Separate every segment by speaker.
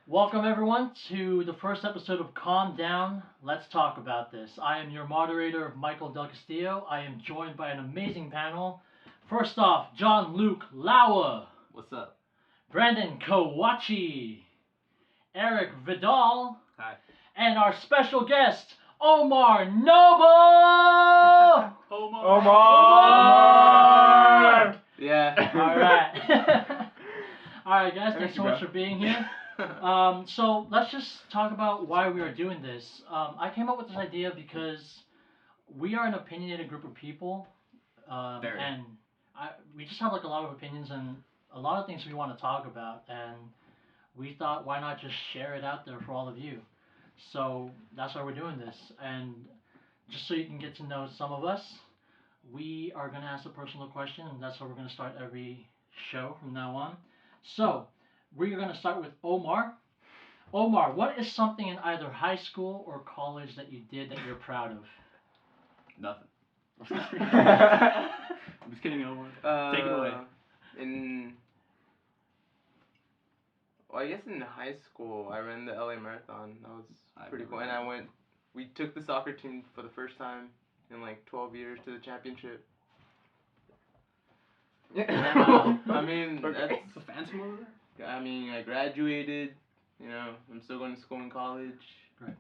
Speaker 1: Welcome everyone to the first episode of Calm Down. Let's talk about this. I am your moderator, Michael Del Castillo. I am joined by an amazing panel. First off, John Luke Lawa,
Speaker 2: What's up?
Speaker 1: Brandon Kawachi, Eric Vidal,
Speaker 2: Hi.
Speaker 1: and our special guest, Omar Noble.
Speaker 3: Omar!
Speaker 2: Yeah.
Speaker 1: All right. All right, guys. Thanks so much for being here. So let's just talk about why we are doing this. I came up with this idea because we are an opinionated group of people, and we just have like a lot of opinions and a lot of things we want to talk about, and we thought why not just share it out there for all of you. So that's why we're doing this, and just so you can get to know some of us, we are gonna ask a personal question, and that's how we're gonna start every show from now on. So we're going to start with Omar. Omar, what is something in either high school or college that you did that you're proud of?
Speaker 2: Nothing. I'm just kidding, Omar. Take it away.
Speaker 3: I guess in high school, I ran the LA Marathon. That was pretty cool. And we took the soccer team for the first time in like 12 years to the championship. I mean, that's
Speaker 2: the fans from over there?
Speaker 3: I mean, I graduated, I'm still going to school in college.
Speaker 1: Right.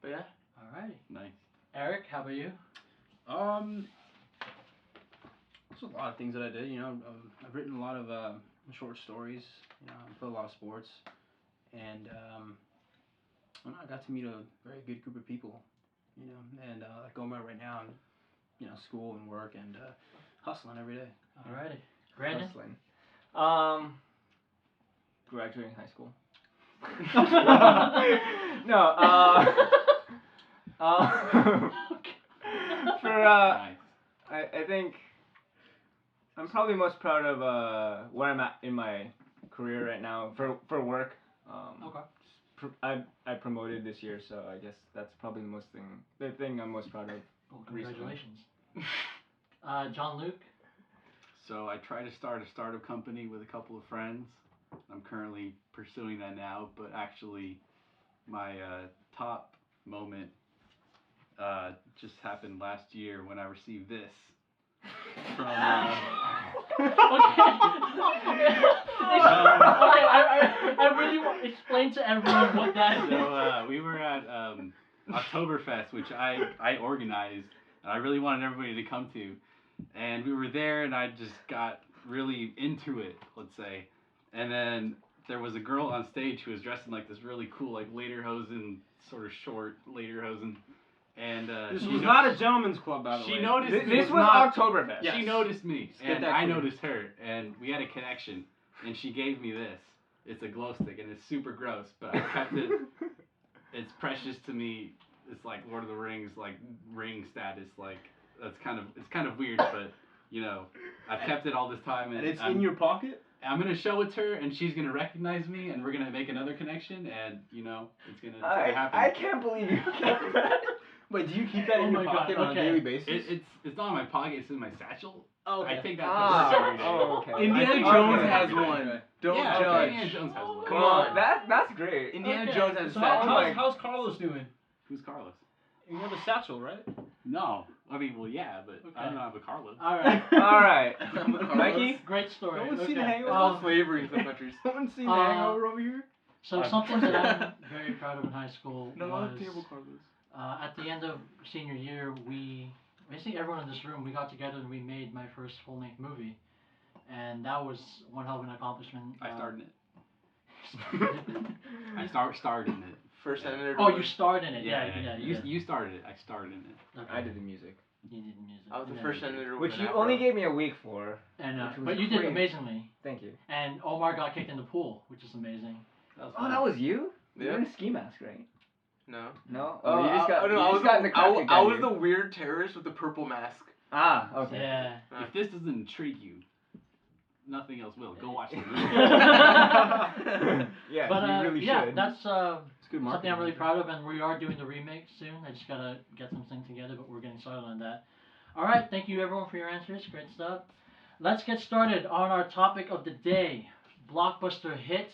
Speaker 3: But yeah.
Speaker 1: Alrighty.
Speaker 2: Nice.
Speaker 1: Eric, how about you?
Speaker 4: There's a lot of things that I did, I've written a lot of short stories, I play a lot of sports, and I got to meet a very good group of people, and like Omar right now, school and work and hustling every day.
Speaker 1: Alrighty. Brandon?
Speaker 5: Hustling. Graduating high school. No, I think I'm probably most proud of where I'm at in my career right now for work.
Speaker 1: Okay.
Speaker 5: I promoted this year, so I guess that's probably the thing I'm most proud of.
Speaker 1: Well, congratulations. John Luke?
Speaker 2: So I tried to start a startup company with a couple of friends. I'm currently pursuing that now, but actually my top moment just happened last year when I received this from
Speaker 1: I really want to explain to everyone what that is.
Speaker 2: So we were at Oktoberfest, which I organized, and I really wanted everybody to come to. And we were there, and I just got really into it, let's say. And then there was a girl on stage who was dressed in like this really cool, like lederhosen, sort of short lederhosen. And
Speaker 4: this was not a gentleman's club, by the way.
Speaker 2: She noticed
Speaker 5: This was Oktoberfest.
Speaker 2: She noticed me, and I
Speaker 4: clear.
Speaker 2: noticed her, and we had a connection. And she gave me this. It's a glow stick, and it's super gross, but I kept it. It's precious to me. It's like Lord of the Rings, like ring status, like. It's kind of weird, but I've kept it all this time,
Speaker 4: And it's in your pocket?
Speaker 2: I'm gonna show it to her, and she's gonna recognize me, and we're gonna make another connection, and it's gonna happen.
Speaker 5: I can't believe you kept that.
Speaker 4: Wait, do you keep that in your pocket on a daily basis?
Speaker 2: It's not in my pocket. It's in my satchel.
Speaker 4: Oh, okay.
Speaker 2: I take that to work every day.
Speaker 5: Okay.
Speaker 3: Indiana Jones has one. Don't judge.
Speaker 2: Indiana Jones has one.
Speaker 3: Come on.
Speaker 5: That's great.
Speaker 3: Indiana Jones has a
Speaker 4: So
Speaker 3: satchel.
Speaker 4: how's Carlos doing?
Speaker 2: Who's Carlos?
Speaker 4: You have a satchel, right?
Speaker 2: No. I mean, well, yeah, but I don't have a Carlos.
Speaker 1: Alright.
Speaker 5: Alright.
Speaker 3: Mikey?
Speaker 1: Great story.
Speaker 4: No one's seen the
Speaker 1: Okay.
Speaker 4: Hangover.
Speaker 3: All slavery in some countries.
Speaker 5: No one's seen the Hangover over here?
Speaker 1: So something that I'm very proud of in high school was
Speaker 3: Carlos.
Speaker 1: at the end of senior year, basically everyone in this room, we got together and we made my first full-length movie, and that was one hell of an accomplishment.
Speaker 2: I starred in it. I starred in it.
Speaker 3: First senator.
Speaker 1: Oh, you starred in it. Yeah.
Speaker 2: You started it. I starred in it.
Speaker 1: Okay.
Speaker 5: I did the music.
Speaker 1: You did the music.
Speaker 3: I was the
Speaker 1: Yeah,
Speaker 3: first
Speaker 1: you did.
Speaker 3: senator.
Speaker 5: Which
Speaker 3: with
Speaker 5: you
Speaker 3: an afro.
Speaker 5: only gave me a week for.
Speaker 1: And
Speaker 5: which was
Speaker 1: but you did
Speaker 5: great.
Speaker 1: amazingly.
Speaker 5: Thank you.
Speaker 1: And Omar got kicked in the pool, which is amazing.
Speaker 2: That was
Speaker 5: Oh,
Speaker 2: fun.
Speaker 5: that was you? You
Speaker 3: Yeah.
Speaker 5: were in a ski mask, right?
Speaker 3: No.
Speaker 5: No?
Speaker 3: Oh,
Speaker 5: you just got,
Speaker 3: no,
Speaker 5: you
Speaker 3: I
Speaker 5: just
Speaker 3: was
Speaker 5: got in the
Speaker 3: I
Speaker 5: classic
Speaker 3: was
Speaker 5: guy
Speaker 3: the weird terrorist with the purple mask.
Speaker 5: Ah, okay.
Speaker 1: Yeah.
Speaker 2: If this doesn't intrigue you, nothing else will. Go watch the movie.
Speaker 5: Yeah,
Speaker 1: But
Speaker 5: you really
Speaker 1: yeah,
Speaker 5: should.
Speaker 1: that's
Speaker 4: It's good
Speaker 1: something
Speaker 4: marketing.
Speaker 1: I'm really proud of, and we are doing the remake soon. I just gotta get some things together, but we're getting started on that. All right, thank you everyone for your answers. Great stuff. Let's get started on our topic of the day: Blockbuster hits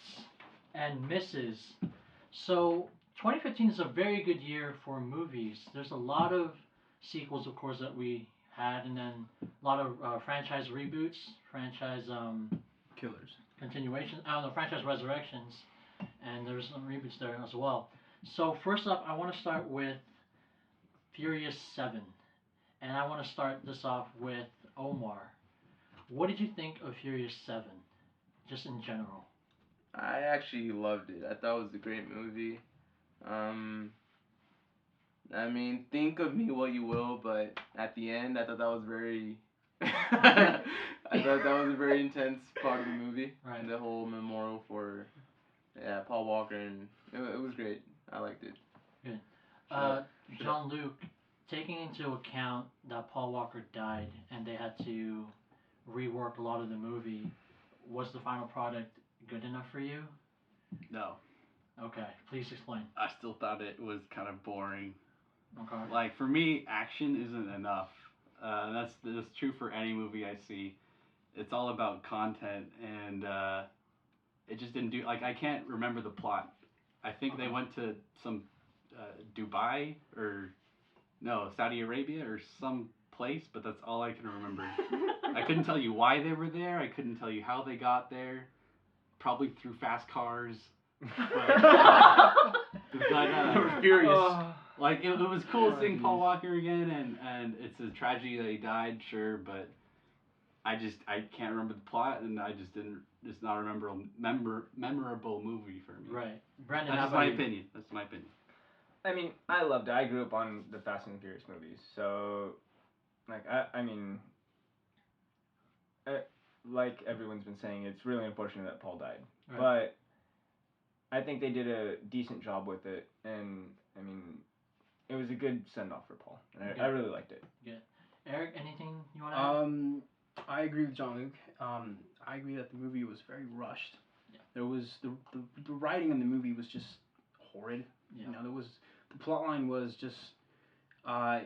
Speaker 1: and misses. So 2015 is a very good year for movies. There's a lot of sequels, of course, that we had, and then a lot of franchise reboots, franchise
Speaker 4: Killers.
Speaker 1: continuation. I don't know, franchise resurrections, and there's some reboots there as well. So first up, I want to start with Furious 7, and I want to start this off with Omar. What did you think of Furious 7, just in general?
Speaker 3: I actually loved it. I thought it was a great movie. Um, I mean, think of me what you will, but at the end, I thought that was very. I thought that was a very intense part of the movie.
Speaker 1: Right.
Speaker 3: The whole memorial for, yeah, Paul Walker, and it was great. I liked it.
Speaker 1: Good.
Speaker 3: Shut
Speaker 1: John Luke, taking into account that Paul Walker died and they had to rework a lot of the movie, was the final product good enough for you?
Speaker 2: No,
Speaker 1: Okay, please explain.
Speaker 2: I still thought it was kind of boring.
Speaker 1: Okay.
Speaker 2: Like for me, action isn't enough. That's true for any movie I see. It's all about content, and it just didn't do. Like I can't remember the plot. I think they went to some Dubai or no Saudi Arabia or some place, but that's all I can remember. I couldn't tell you why they were there. I couldn't tell you how they got there. Probably through fast cars. But
Speaker 3: We're furious.
Speaker 2: like it was cool seeing Paul Walker again, and it's a tragedy that he died, sure, but I can't remember the plot, and I just didn't. It's not a memorable movie for me.
Speaker 1: Right. Brandon,
Speaker 2: That's
Speaker 1: how
Speaker 2: just
Speaker 1: about
Speaker 2: my
Speaker 1: you?
Speaker 2: opinion. That's my opinion.
Speaker 5: I mean, I loved it. I grew up on the Fast and Furious movies, so like I mean, like everyone's been saying, it's really unfortunate that Paul died,
Speaker 1: Right.
Speaker 5: but I think they did a decent job with it, and I mean, it was a good send off for Paul, and
Speaker 1: Okay.
Speaker 5: I really liked it.
Speaker 1: Eric, anything you want to add?
Speaker 4: I agree with John Luke. I agree that the movie was very rushed.
Speaker 1: Yeah.
Speaker 4: There was the writing in the movie was just horrid.
Speaker 1: Yeah.
Speaker 4: You know, the plot line was just out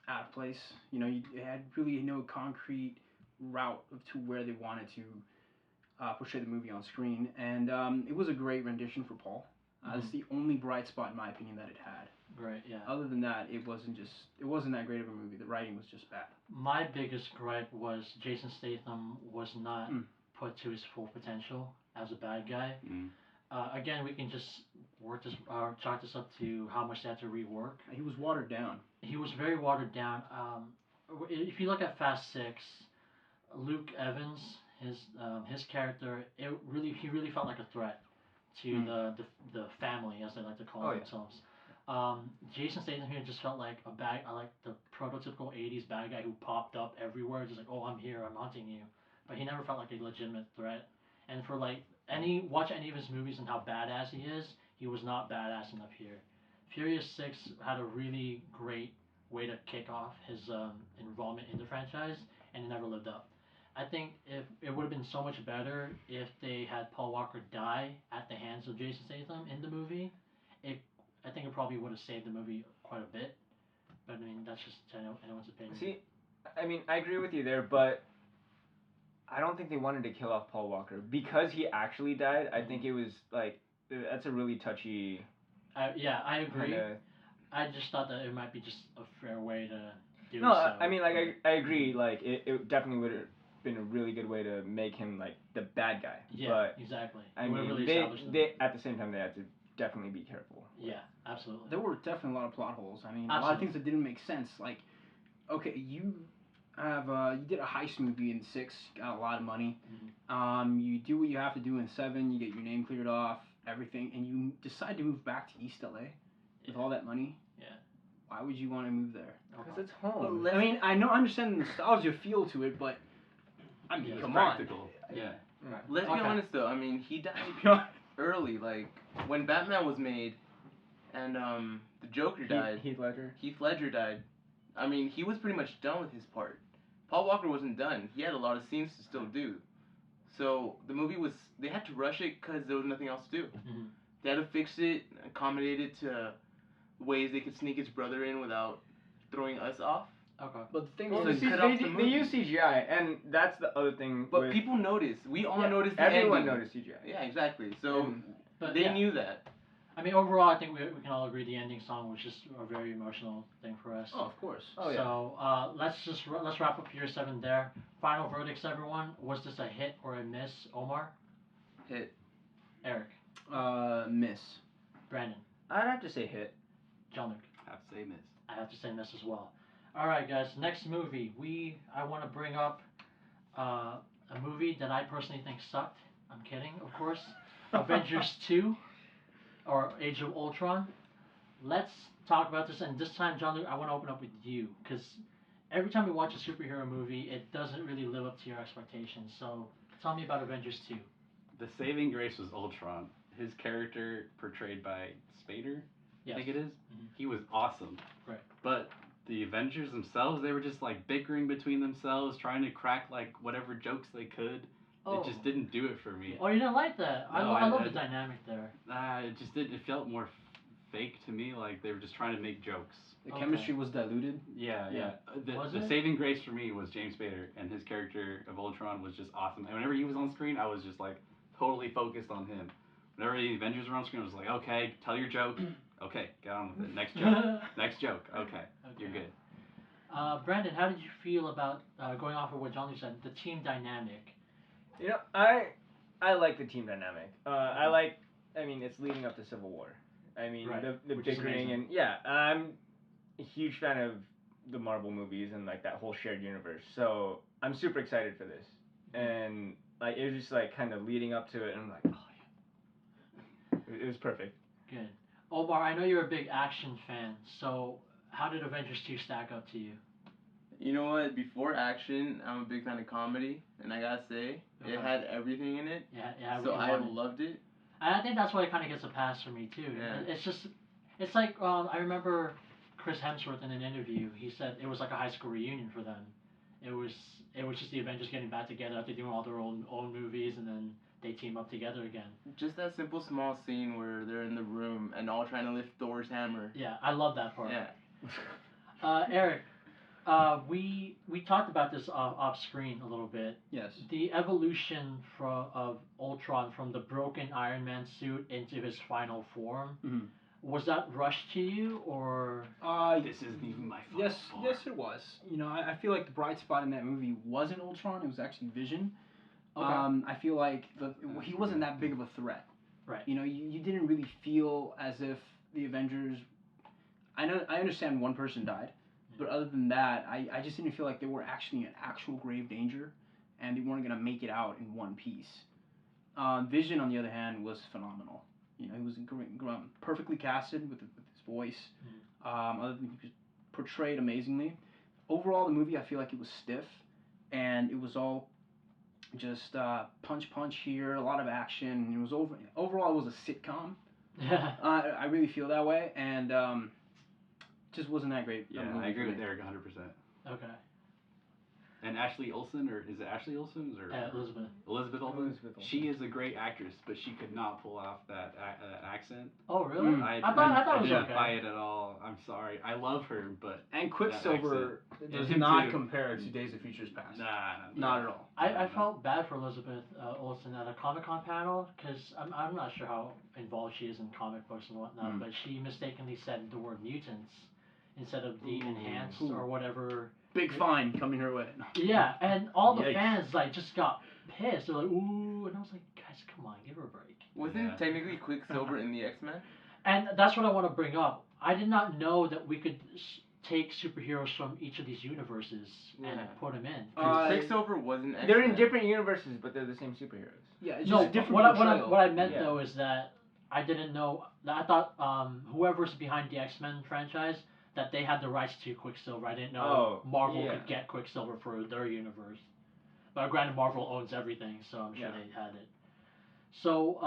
Speaker 4: of place. You know, you had really no concrete route to where they wanted to portray the movie on screen, and it was a great rendition for Paul. It's the only bright spot, in my opinion, that it had.
Speaker 1: Right, yeah.
Speaker 4: Other than that, it wasn't that great of a movie. The writing was just bad.
Speaker 1: My biggest gripe was Jason Statham was not put to his full potential as a bad guy. Again, we can just chalk this up to how much they had to rework.
Speaker 4: He was watered down.
Speaker 1: He was very watered down. If you look at Fast 6, Luke Evans, his character, he really felt like a threat to the family, as they like to call themselves. Jason Statham here just felt like like the prototypical 80s bad guy who popped up everywhere, just like, oh, I'm here, I'm hunting you. But he never felt like a legitimate threat. And for like watch any of his movies and how badass he is, he was not badass enough here. Furious 6 had a really great way to kick off his involvement in the franchise, and it never lived up. I think if it would have been so much better if they had Paul Walker die at the hands of Jason Statham in the movie. I think it probably would have saved the movie quite a bit. But I mean, that's just anyone's opinion.
Speaker 5: See, I mean, I agree with you there, but I don't think they wanted to kill off Paul Walker because he actually died. I think it was like that's a really touchy.
Speaker 1: Yeah, I agree.
Speaker 5: Kinda...
Speaker 1: I just thought that it might be just a fair way to do
Speaker 5: no,
Speaker 1: so.
Speaker 5: I mean, like I agree. Like it definitely would have been a really good way to make him like the bad guy.
Speaker 1: Yeah,
Speaker 5: but,
Speaker 1: exactly.
Speaker 5: I mean,
Speaker 1: really
Speaker 5: they at the same time they had to definitely be careful.
Speaker 1: Yeah, absolutely.
Speaker 4: There were definitely a lot of plot holes. I mean,
Speaker 1: absolutely.
Speaker 4: a lot of things that didn't make sense. Like, okay, you did a heist movie in 6, got a lot of money. You do what you have to do in 7, you get your name cleared off, everything, and you decide to move back to East LA with all that money.
Speaker 1: Yeah.
Speaker 5: Why would you want to move there?
Speaker 3: Because it's home.
Speaker 4: I mean, I understand the nostalgia feel to it, but I mean, come
Speaker 2: practical.
Speaker 4: on.
Speaker 2: Yeah.
Speaker 3: Let's be honest though. I mean, he died early. Like when Batman was made, and the Joker died.
Speaker 5: Heath Ledger.
Speaker 3: Heath Ledger died. I mean, he was pretty much done with his part. Paul Walker wasn't done. He had a lot of scenes to still do. So the movie was. They had to rush it because there was nothing else to do. They had to fix it, accommodate it to ways they could sneak his brother in without throwing us off.
Speaker 1: Okay.
Speaker 4: But the thing
Speaker 5: Well,
Speaker 3: So
Speaker 4: is,
Speaker 3: cut off the
Speaker 5: they
Speaker 3: movie.
Speaker 5: use CGI, and that's the other thing.
Speaker 3: But
Speaker 5: with,
Speaker 3: people notice. We all
Speaker 5: yeah,
Speaker 3: noticed the
Speaker 5: everyone
Speaker 3: ending.
Speaker 5: noticed CGI.
Speaker 3: Yeah, exactly. So
Speaker 5: And-
Speaker 1: But
Speaker 3: they
Speaker 1: yeah.
Speaker 3: knew that.
Speaker 1: I mean, overall, I think we can all agree the ending song was just a very emotional thing for us.
Speaker 4: oh, of course.
Speaker 5: Oh, yeah.
Speaker 1: So let's wrap up year 7 there. Final verdicts, everyone. Was this a hit or a miss? Omar,
Speaker 3: Hit.
Speaker 1: Eric,
Speaker 4: Miss.
Speaker 1: Brandon,
Speaker 5: I'd have to say hit.
Speaker 1: John Luke.
Speaker 2: I have to say miss.
Speaker 1: I have to say miss as well. All right, guys. Next movie. I want to bring up a movie that I personally think sucked. I'm kidding, of course. Avengers 2 or Age of Ultron. Let's talk about this, and this time, John Luke, I want to open up with you because every time we watch a superhero movie, it doesn't really live up to your expectations. So tell me about Avengers 2.
Speaker 2: The saving grace was Ultron. His character, portrayed by Spader,
Speaker 1: Yes.
Speaker 2: I think it is,
Speaker 1: Mhm.
Speaker 2: he was awesome.
Speaker 1: Right.
Speaker 2: But the Avengers themselves, they were just like bickering between themselves, trying to crack like whatever jokes they could.
Speaker 1: Oh.
Speaker 2: It just didn't do it for me.
Speaker 1: Oh, you didn't like that?
Speaker 2: No,
Speaker 1: I love
Speaker 2: I-
Speaker 1: the dynamic there.
Speaker 2: It just didn't. It felt more fake to me. Like they were just trying to make jokes.
Speaker 4: The
Speaker 1: Okay.
Speaker 4: chemistry was diluted.
Speaker 2: Yeah.
Speaker 1: Yeah. Was
Speaker 2: The
Speaker 1: it?
Speaker 2: saving grace for me was James Spader, and his character of Ultron was just awesome. And whenever he was on screen, I was just like totally focused on him. Whenever the Avengers were on screen, I was like, okay, tell your joke. Okay, get on with it. Next joke. Next joke. Okay, you're good.
Speaker 1: Brandon, how did you feel about going off of what John Luke said, the team dynamic?
Speaker 5: You know, I like the team dynamic. I mean, it's leading up to Civil War. I mean,
Speaker 1: Right,
Speaker 5: the
Speaker 1: which is
Speaker 5: bickering
Speaker 1: amazing.
Speaker 5: and yeah, I'm a huge fan of the Marvel movies and like that whole shared universe. So I'm super excited for this, and like it was just like kind of leading up to it, and I'm like, oh yeah, it was perfect.
Speaker 1: Good. Omar, I know you're a big action fan, so how did Avengers 2 stack up to you?
Speaker 3: You know what? Before action, I'm a big fan of comedy, and I gotta say,
Speaker 1: Okay.
Speaker 3: it had everything in it.
Speaker 1: Yeah.
Speaker 3: So
Speaker 1: we
Speaker 3: I
Speaker 1: wanted.
Speaker 3: loved it.
Speaker 1: And I think that's why it kind of gets a pass for me too.
Speaker 3: Yeah.
Speaker 1: It's like I remember Chris Hemsworth in an interview. He said it was like a high school reunion for them. It was just the Avengers getting back together after doing all their own movies, and then they team up together again.
Speaker 3: Just that simple small scene where they're in the room and all trying to lift Thor's hammer.
Speaker 1: Yeah, I love that part.
Speaker 3: Yeah.
Speaker 1: Eric, we talked about this off screen a little bit.
Speaker 4: Yes.
Speaker 1: The evolution of Ultron from the broken Iron Man suit into his final form.
Speaker 4: Mm-hmm.
Speaker 1: Was that rushed to you, or?
Speaker 2: This isn't even my fault.
Speaker 4: Yes, it was. You know, I feel like the bright spot in that movie wasn't Ultron; it was actually Vision.
Speaker 1: Okay.
Speaker 4: I feel like he wasn't that big of a threat.
Speaker 1: Right.
Speaker 4: You know, you didn't really feel as if the Avengers. I understand one person died, but other than that, I just didn't feel like they were actually in actual grave danger, and they weren't gonna make it out in one piece. Vision, on the other hand, was phenomenal. You know, he was perfectly casted with his voice. Other than he was portrayed amazingly. Overall, the movie, I feel like it was stiff, and it was all just punch here, a lot of action. It was overall, it was a sitcom.
Speaker 1: Yeah.
Speaker 4: I really feel that way, and just wasn't that great.
Speaker 2: Yeah, I agree with Eric 100%.
Speaker 1: Okay.
Speaker 2: And Ashley Olsen, or is it Ashley Olsen or
Speaker 1: Elizabeth.
Speaker 2: Elizabeth Olsen?
Speaker 5: Elizabeth Olsen.
Speaker 2: She is a great actress, but she could not pull off that accent.
Speaker 1: Oh really?
Speaker 4: Mm.
Speaker 1: I thought it was
Speaker 2: didn't
Speaker 1: okay.
Speaker 2: buy it at all. I'm sorry. I love her, but
Speaker 4: And Quicksilver does
Speaker 2: him
Speaker 4: not
Speaker 2: too.
Speaker 4: compare to Days of Futures Past.
Speaker 2: nah.
Speaker 4: Not at all.
Speaker 1: I felt bad for Elizabeth Olsen at a Comic-Con panel because I'm not sure how involved she is in comic books and whatnot, but she mistakenly said the word mutants instead of the enhanced or whatever.
Speaker 4: Big fine coming her way. No.
Speaker 1: Yeah, and all the
Speaker 2: Yikes.
Speaker 1: fans like just got pissed. They're like, ooh, and I was like, guys, come on, give her a break.
Speaker 3: Wasn't technically Quicksilver in the X-Men?
Speaker 1: And that's what I want to bring up. I did not know that we could take superheroes from each of these universes and
Speaker 3: Yeah.
Speaker 1: put them in.
Speaker 3: Quicksilver wasn't X-Men.
Speaker 5: They're in different universes, but they're the same superheroes.
Speaker 4: Yeah, it's
Speaker 1: No,
Speaker 4: just a different
Speaker 1: what
Speaker 4: portrayal.
Speaker 1: I meant
Speaker 5: Yeah.
Speaker 1: though is that I didn't know. I thought whoever's behind the X-Men franchise, that they had the rights to Quicksilver. I didn't know Marvel
Speaker 5: yeah.
Speaker 1: could get Quicksilver for their universe. But granted, Marvel owns everything, so I'm sure they had it. So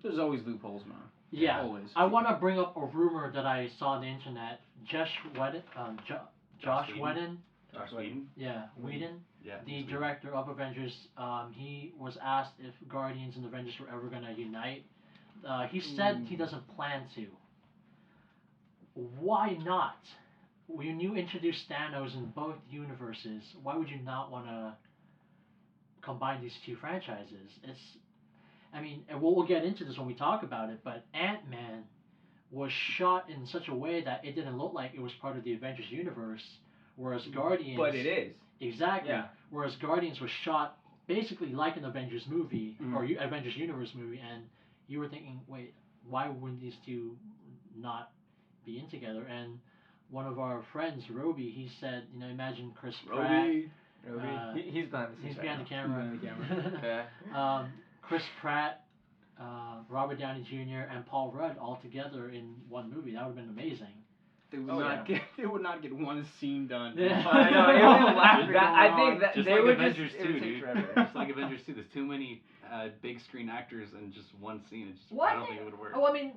Speaker 4: There's always loopholes, man.
Speaker 1: yeah,
Speaker 4: Always.
Speaker 1: I want to bring up a rumor that I saw on the internet. Josh Whedon, Josh
Speaker 2: Whedon.
Speaker 1: Whedon,
Speaker 2: Josh Whedon?
Speaker 1: yeah, Whedon,
Speaker 2: Yeah.
Speaker 1: the director of Avengers. He was asked if Guardians and Avengers were ever gonna unite. He said he doesn't plan to. Why not? when you introduce Thanos in both universes, why would you not want to combine these two franchises? I mean, and we'll get into this when we talk about it, but Ant-Man was shot in such a way that it didn't look like it was part of the Avengers universe, whereas Guardians.
Speaker 5: But it is.
Speaker 1: Exactly.
Speaker 5: Yeah.
Speaker 1: Whereas Guardians was shot basically like an Avengers movie or Avengers universe movie, and you were thinking, wait, why wouldn't these two not be in together? And one of our friends, Roby, he said, imagine Chris Pratt.
Speaker 5: Roby. He's behind the scenes.
Speaker 1: He's behind the camera.
Speaker 3: Okay.
Speaker 1: Chris Pratt, Robert Downey Jr., and Paul Rudd all together in one movie. That would have been amazing.
Speaker 4: They would not get one scene done.
Speaker 1: Yeah.
Speaker 5: I know. It would laugh. I think that
Speaker 2: just
Speaker 5: they
Speaker 2: like
Speaker 5: would
Speaker 2: Avengers
Speaker 5: it would
Speaker 2: 2,
Speaker 5: take
Speaker 2: dude.
Speaker 5: forever.
Speaker 2: Just like Avengers 2, there's too many big screen actors in just one scene. I don't think it would work.
Speaker 1: Oh, I mean,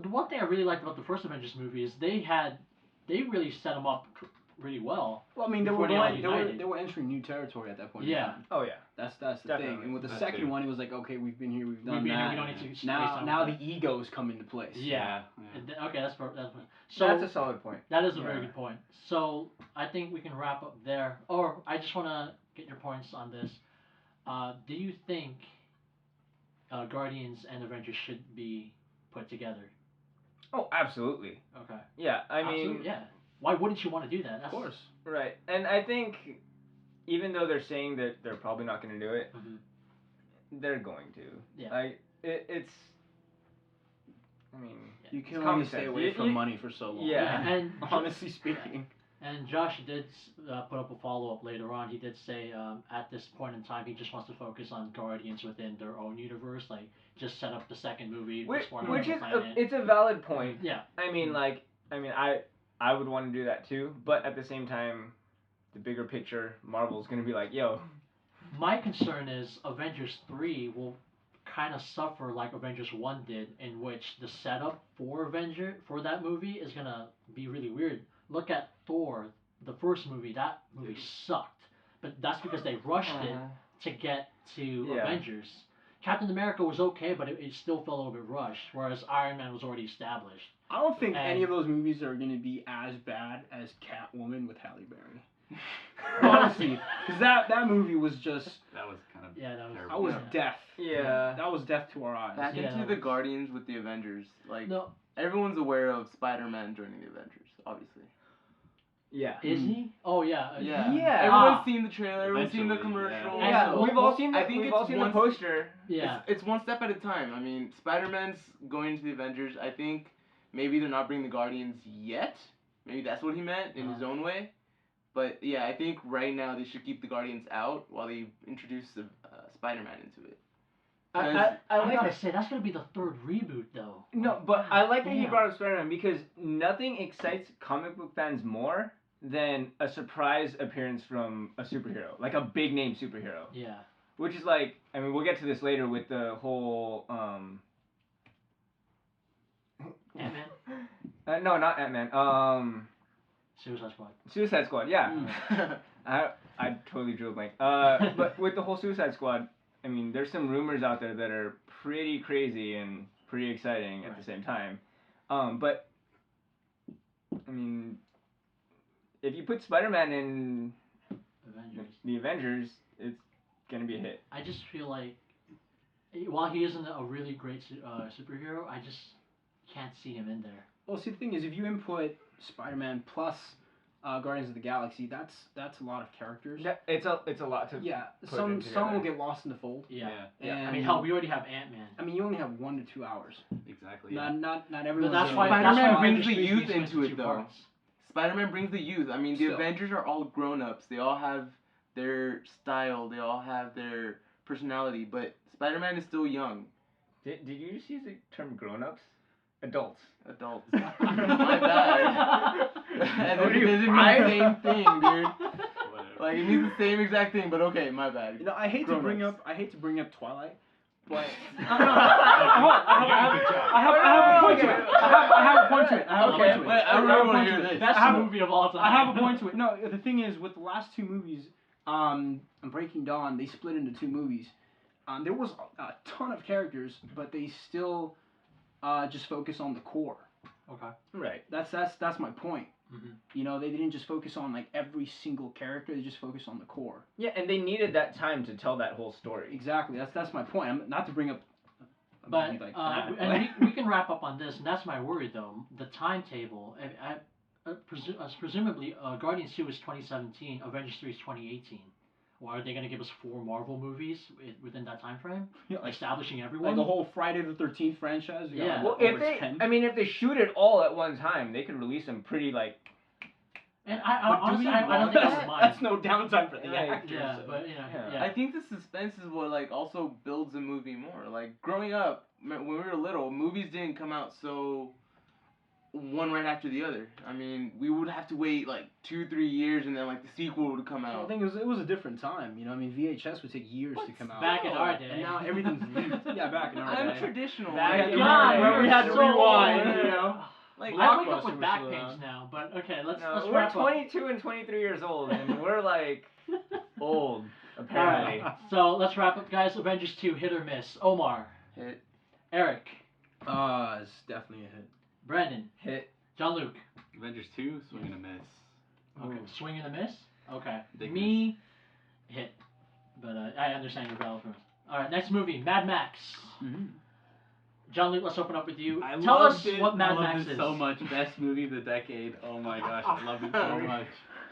Speaker 1: the one thing I really liked about the first Avengers movie is they really set them up really well.
Speaker 4: Well, I mean, they were entering new territory at that point.
Speaker 1: Yeah.
Speaker 4: In time.
Speaker 5: Oh yeah.
Speaker 4: That's the
Speaker 5: Definitely.
Speaker 4: thing. And with the
Speaker 2: That's
Speaker 4: second
Speaker 2: true.
Speaker 4: one, it was like, okay, we've been here, we've done
Speaker 1: We
Speaker 4: that.
Speaker 1: don't need to waste
Speaker 4: now
Speaker 1: time
Speaker 4: the
Speaker 1: with
Speaker 4: egos come into place.
Speaker 1: Yeah.
Speaker 2: Yeah.
Speaker 1: Okay, that's perfect. So
Speaker 5: That's a solid point.
Speaker 1: that is a very
Speaker 5: Yeah.
Speaker 1: good point. So I think we can wrap up there. Or I just want to get your points on this. Do you think Guardians and Avengers should be put together?
Speaker 5: Oh, absolutely.
Speaker 1: Okay.
Speaker 5: Yeah, I mean,
Speaker 1: Absolutely, yeah. Why wouldn't you want to do that?
Speaker 4: Of course.
Speaker 5: right. And I think even though they're saying that they're probably not going to do it, they're going to.
Speaker 1: Yeah.
Speaker 5: Like it's. I mean,
Speaker 4: You can
Speaker 5: it's
Speaker 4: only
Speaker 5: common
Speaker 4: stay
Speaker 5: sense.
Speaker 4: away from money for so long.
Speaker 5: Yeah.
Speaker 1: And
Speaker 4: Honestly speaking.
Speaker 1: And Josh did put up a follow-up later on. He did say at this point in time he just wants to focus on Guardians within their own universe, like just set up the second movie.
Speaker 5: Which
Speaker 1: explore
Speaker 5: is
Speaker 1: Animal Planet.
Speaker 5: it's a valid point.
Speaker 1: Yeah.
Speaker 5: I mean, I would want to do that too, but at the same time, the bigger picture, Marvel's gonna be like, yo.
Speaker 1: My concern is Avengers 3 will kind of suffer like Avengers 1 did, in which the setup for that movie is gonna be really weird. Look at Thor, the first movie. That movie sucked, but that's because they rushed it to get to Avengers. Captain America was okay, but it still felt a little bit rushed, whereas Iron Man was already established.
Speaker 4: I don't think any of those movies are going to be as bad as Catwoman with Halle Berry. Honestly, because that movie was just.
Speaker 2: That was kind of
Speaker 1: that
Speaker 2: terrible.
Speaker 4: That was death.
Speaker 5: Yeah.
Speaker 4: That was death to our eyes.
Speaker 3: Back into the Guardians with the Avengers. Like, everyone's aware of Spider-Man joining the Avengers, obviously.
Speaker 5: Yeah.
Speaker 1: Is he? Oh yeah.
Speaker 5: Yeah.
Speaker 3: Everyone's seen the trailer. Everyone's seen the commercial.
Speaker 5: Yeah.
Speaker 3: So
Speaker 5: We've all seen
Speaker 3: I think
Speaker 5: we've all seen the poster.
Speaker 1: Yeah.
Speaker 3: It's one step at a time. I mean, Spider-Man's going into the Avengers. I think maybe they're not bringing the Guardians yet. Maybe that's what he meant in his own way. But yeah, I think right now they should keep the Guardians out while they introduce Spider-Man into it.
Speaker 1: I gotta say that's gonna be the third reboot though.
Speaker 5: No, but I like that he brought up Spider-Man because nothing excites comic book fans more than a surprise appearance from a superhero, like a big name superhero.
Speaker 1: Yeah.
Speaker 5: Which is like, I mean, we'll get to this later with the whole
Speaker 1: Ant-Man?
Speaker 5: No, not Ant-Man.
Speaker 1: Suicide Squad.
Speaker 5: Suicide Squad, yeah. I totally drew a blank. But with the whole Suicide Squad, I mean, there's some rumors out there that are pretty crazy and pretty exciting at the same time. But I mean, if you put Spider-Man in the Avengers, it's gonna be a hit.
Speaker 1: I just feel like, while he isn't a really great superhero, I just can't see him in there.
Speaker 4: Well, see, the thing is, if you input Spider-Man plus Guardians of the Galaxy, that's a lot of characters.
Speaker 5: It's a lot to.
Speaker 4: Yeah, some will get lost in the fold.
Speaker 1: Yeah.
Speaker 4: And
Speaker 1: I mean, hell, we already have Ant-Man.
Speaker 4: I mean, you only have 1 to 2 hours.
Speaker 2: Exactly.
Speaker 4: Not everyone.
Speaker 1: But that's why
Speaker 3: Spider-Man brings the
Speaker 1: Industry
Speaker 3: youth
Speaker 1: Beast went
Speaker 3: into it,
Speaker 1: two
Speaker 3: though.
Speaker 1: parts.
Speaker 3: Spider-Man brings the youth. I mean, the Avengers are all grown-ups. They all have their style. They all have their personality. But Spider-Man is still young.
Speaker 5: Did you just use the term grown-ups? Adults.
Speaker 3: Adults. My bad. And it doesn't mean the same thing, dude. Like, it means the same exact thing, but okay, my bad.
Speaker 4: You know, I hate to bring up Twilight, but I have a point to it. I have a point to it.
Speaker 3: I really want to hear this.
Speaker 1: That's the movie of all time.
Speaker 4: I have a point to it. No, the thing is, with the last 2 movies, Breaking Dawn, they split into 2 movies. There was a ton of characters, but they still just focus on the core.
Speaker 1: Okay.
Speaker 5: Right.
Speaker 4: That's my point.
Speaker 1: Mm-hmm.
Speaker 4: You know, they didn't just focus on like every single character; they just focused on the core.
Speaker 5: Yeah, and they needed that time to tell that whole story.
Speaker 4: Exactly. That's my point. Not to bring up.
Speaker 1: But
Speaker 4: Like that,
Speaker 1: and we can wrap up on this, and that's my worry though. The timetable. Presumably, Guardians 2 is 2017. Avengers 3 is 2018. Well, are they going to give us 4 Marvel movies within that time frame?
Speaker 4: Yeah, like,
Speaker 1: establishing everyone?
Speaker 4: Like the whole Friday the 13th franchise?
Speaker 1: Yeah.
Speaker 5: Well, if they shoot it all at one time, they could release them pretty, like...
Speaker 1: And honestly, I don't think that's mine.
Speaker 4: That's no downtime for the actors.
Speaker 1: Yeah,
Speaker 4: so.
Speaker 1: but, yeah.
Speaker 3: I think the suspense is what, like, also builds a movie more. Like, growing up, when we were little, movies didn't come out so... one right after the other. I mean, we would have to wait like 2-3 years, and then like the sequel would come out.
Speaker 4: I think it was a different time. You know, I mean, VHS would take years to come out.
Speaker 1: Back in our day,
Speaker 4: and now everything's back in our day.
Speaker 3: I'm traditional.
Speaker 5: Back in
Speaker 4: where we had to
Speaker 1: so
Speaker 4: rewind.
Speaker 1: old.
Speaker 4: You know,
Speaker 1: like I wake up
Speaker 4: Blockbuster
Speaker 1: with
Speaker 4: was
Speaker 1: back
Speaker 4: still
Speaker 1: pains
Speaker 4: around.
Speaker 1: now. But okay, let's
Speaker 5: we're
Speaker 1: wrap
Speaker 5: 22 and 23 years old, and we're like old apparently.
Speaker 1: Alright, so let's wrap up, guys. Avengers 2, hit or miss. Omar,
Speaker 3: Hit.
Speaker 1: Eric,
Speaker 4: it's definitely a hit.
Speaker 1: Brandon,
Speaker 5: Hit.
Speaker 1: Jean-Luc.
Speaker 2: Avengers 2, swing and a miss.
Speaker 1: Okay, swing and a miss. Okay,
Speaker 2: Big
Speaker 1: me, hit. But I understand your valid premise. All right, next movie, Mad Max.
Speaker 4: Mm-hmm.
Speaker 1: John Luke, let's open up with you.
Speaker 2: I
Speaker 1: Tell us
Speaker 2: loved it.
Speaker 1: what Mad
Speaker 2: I loved
Speaker 1: Max
Speaker 2: it
Speaker 1: is.
Speaker 2: so much. Best movie of the decade. Oh my gosh, I loved it so much.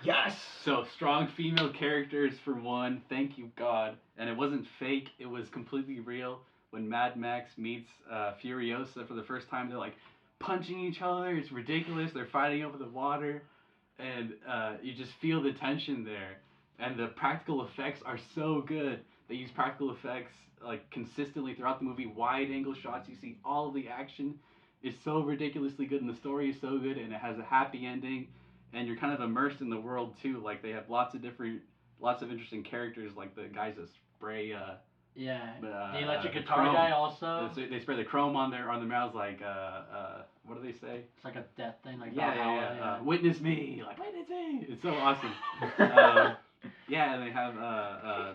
Speaker 4: Yes.
Speaker 2: So strong female characters for one. Thank you God. And it wasn't fake. It was completely real. When Mad Max meets Furiosa for the first time, they're like punching each other. It's ridiculous. They're fighting over the water, and you just feel the tension there. And the practical effects are so good. They use practical effects like consistently throughout the movie. Wide angle shots. You see all of the action. It's so ridiculously good, and the story is so good, and it has a happy ending. And you're kind of immersed in the world too. Like they have lots of interesting characters. Like the guys that spray.
Speaker 1: Yeah. The electric guitar
Speaker 2: chrome.
Speaker 1: guy also.
Speaker 2: They spray the chrome on their mouths. Like what do they say?
Speaker 1: It's like a death thing. Like
Speaker 2: Yeah. Witness me. Like witness me. It's so awesome. Yeah, and they have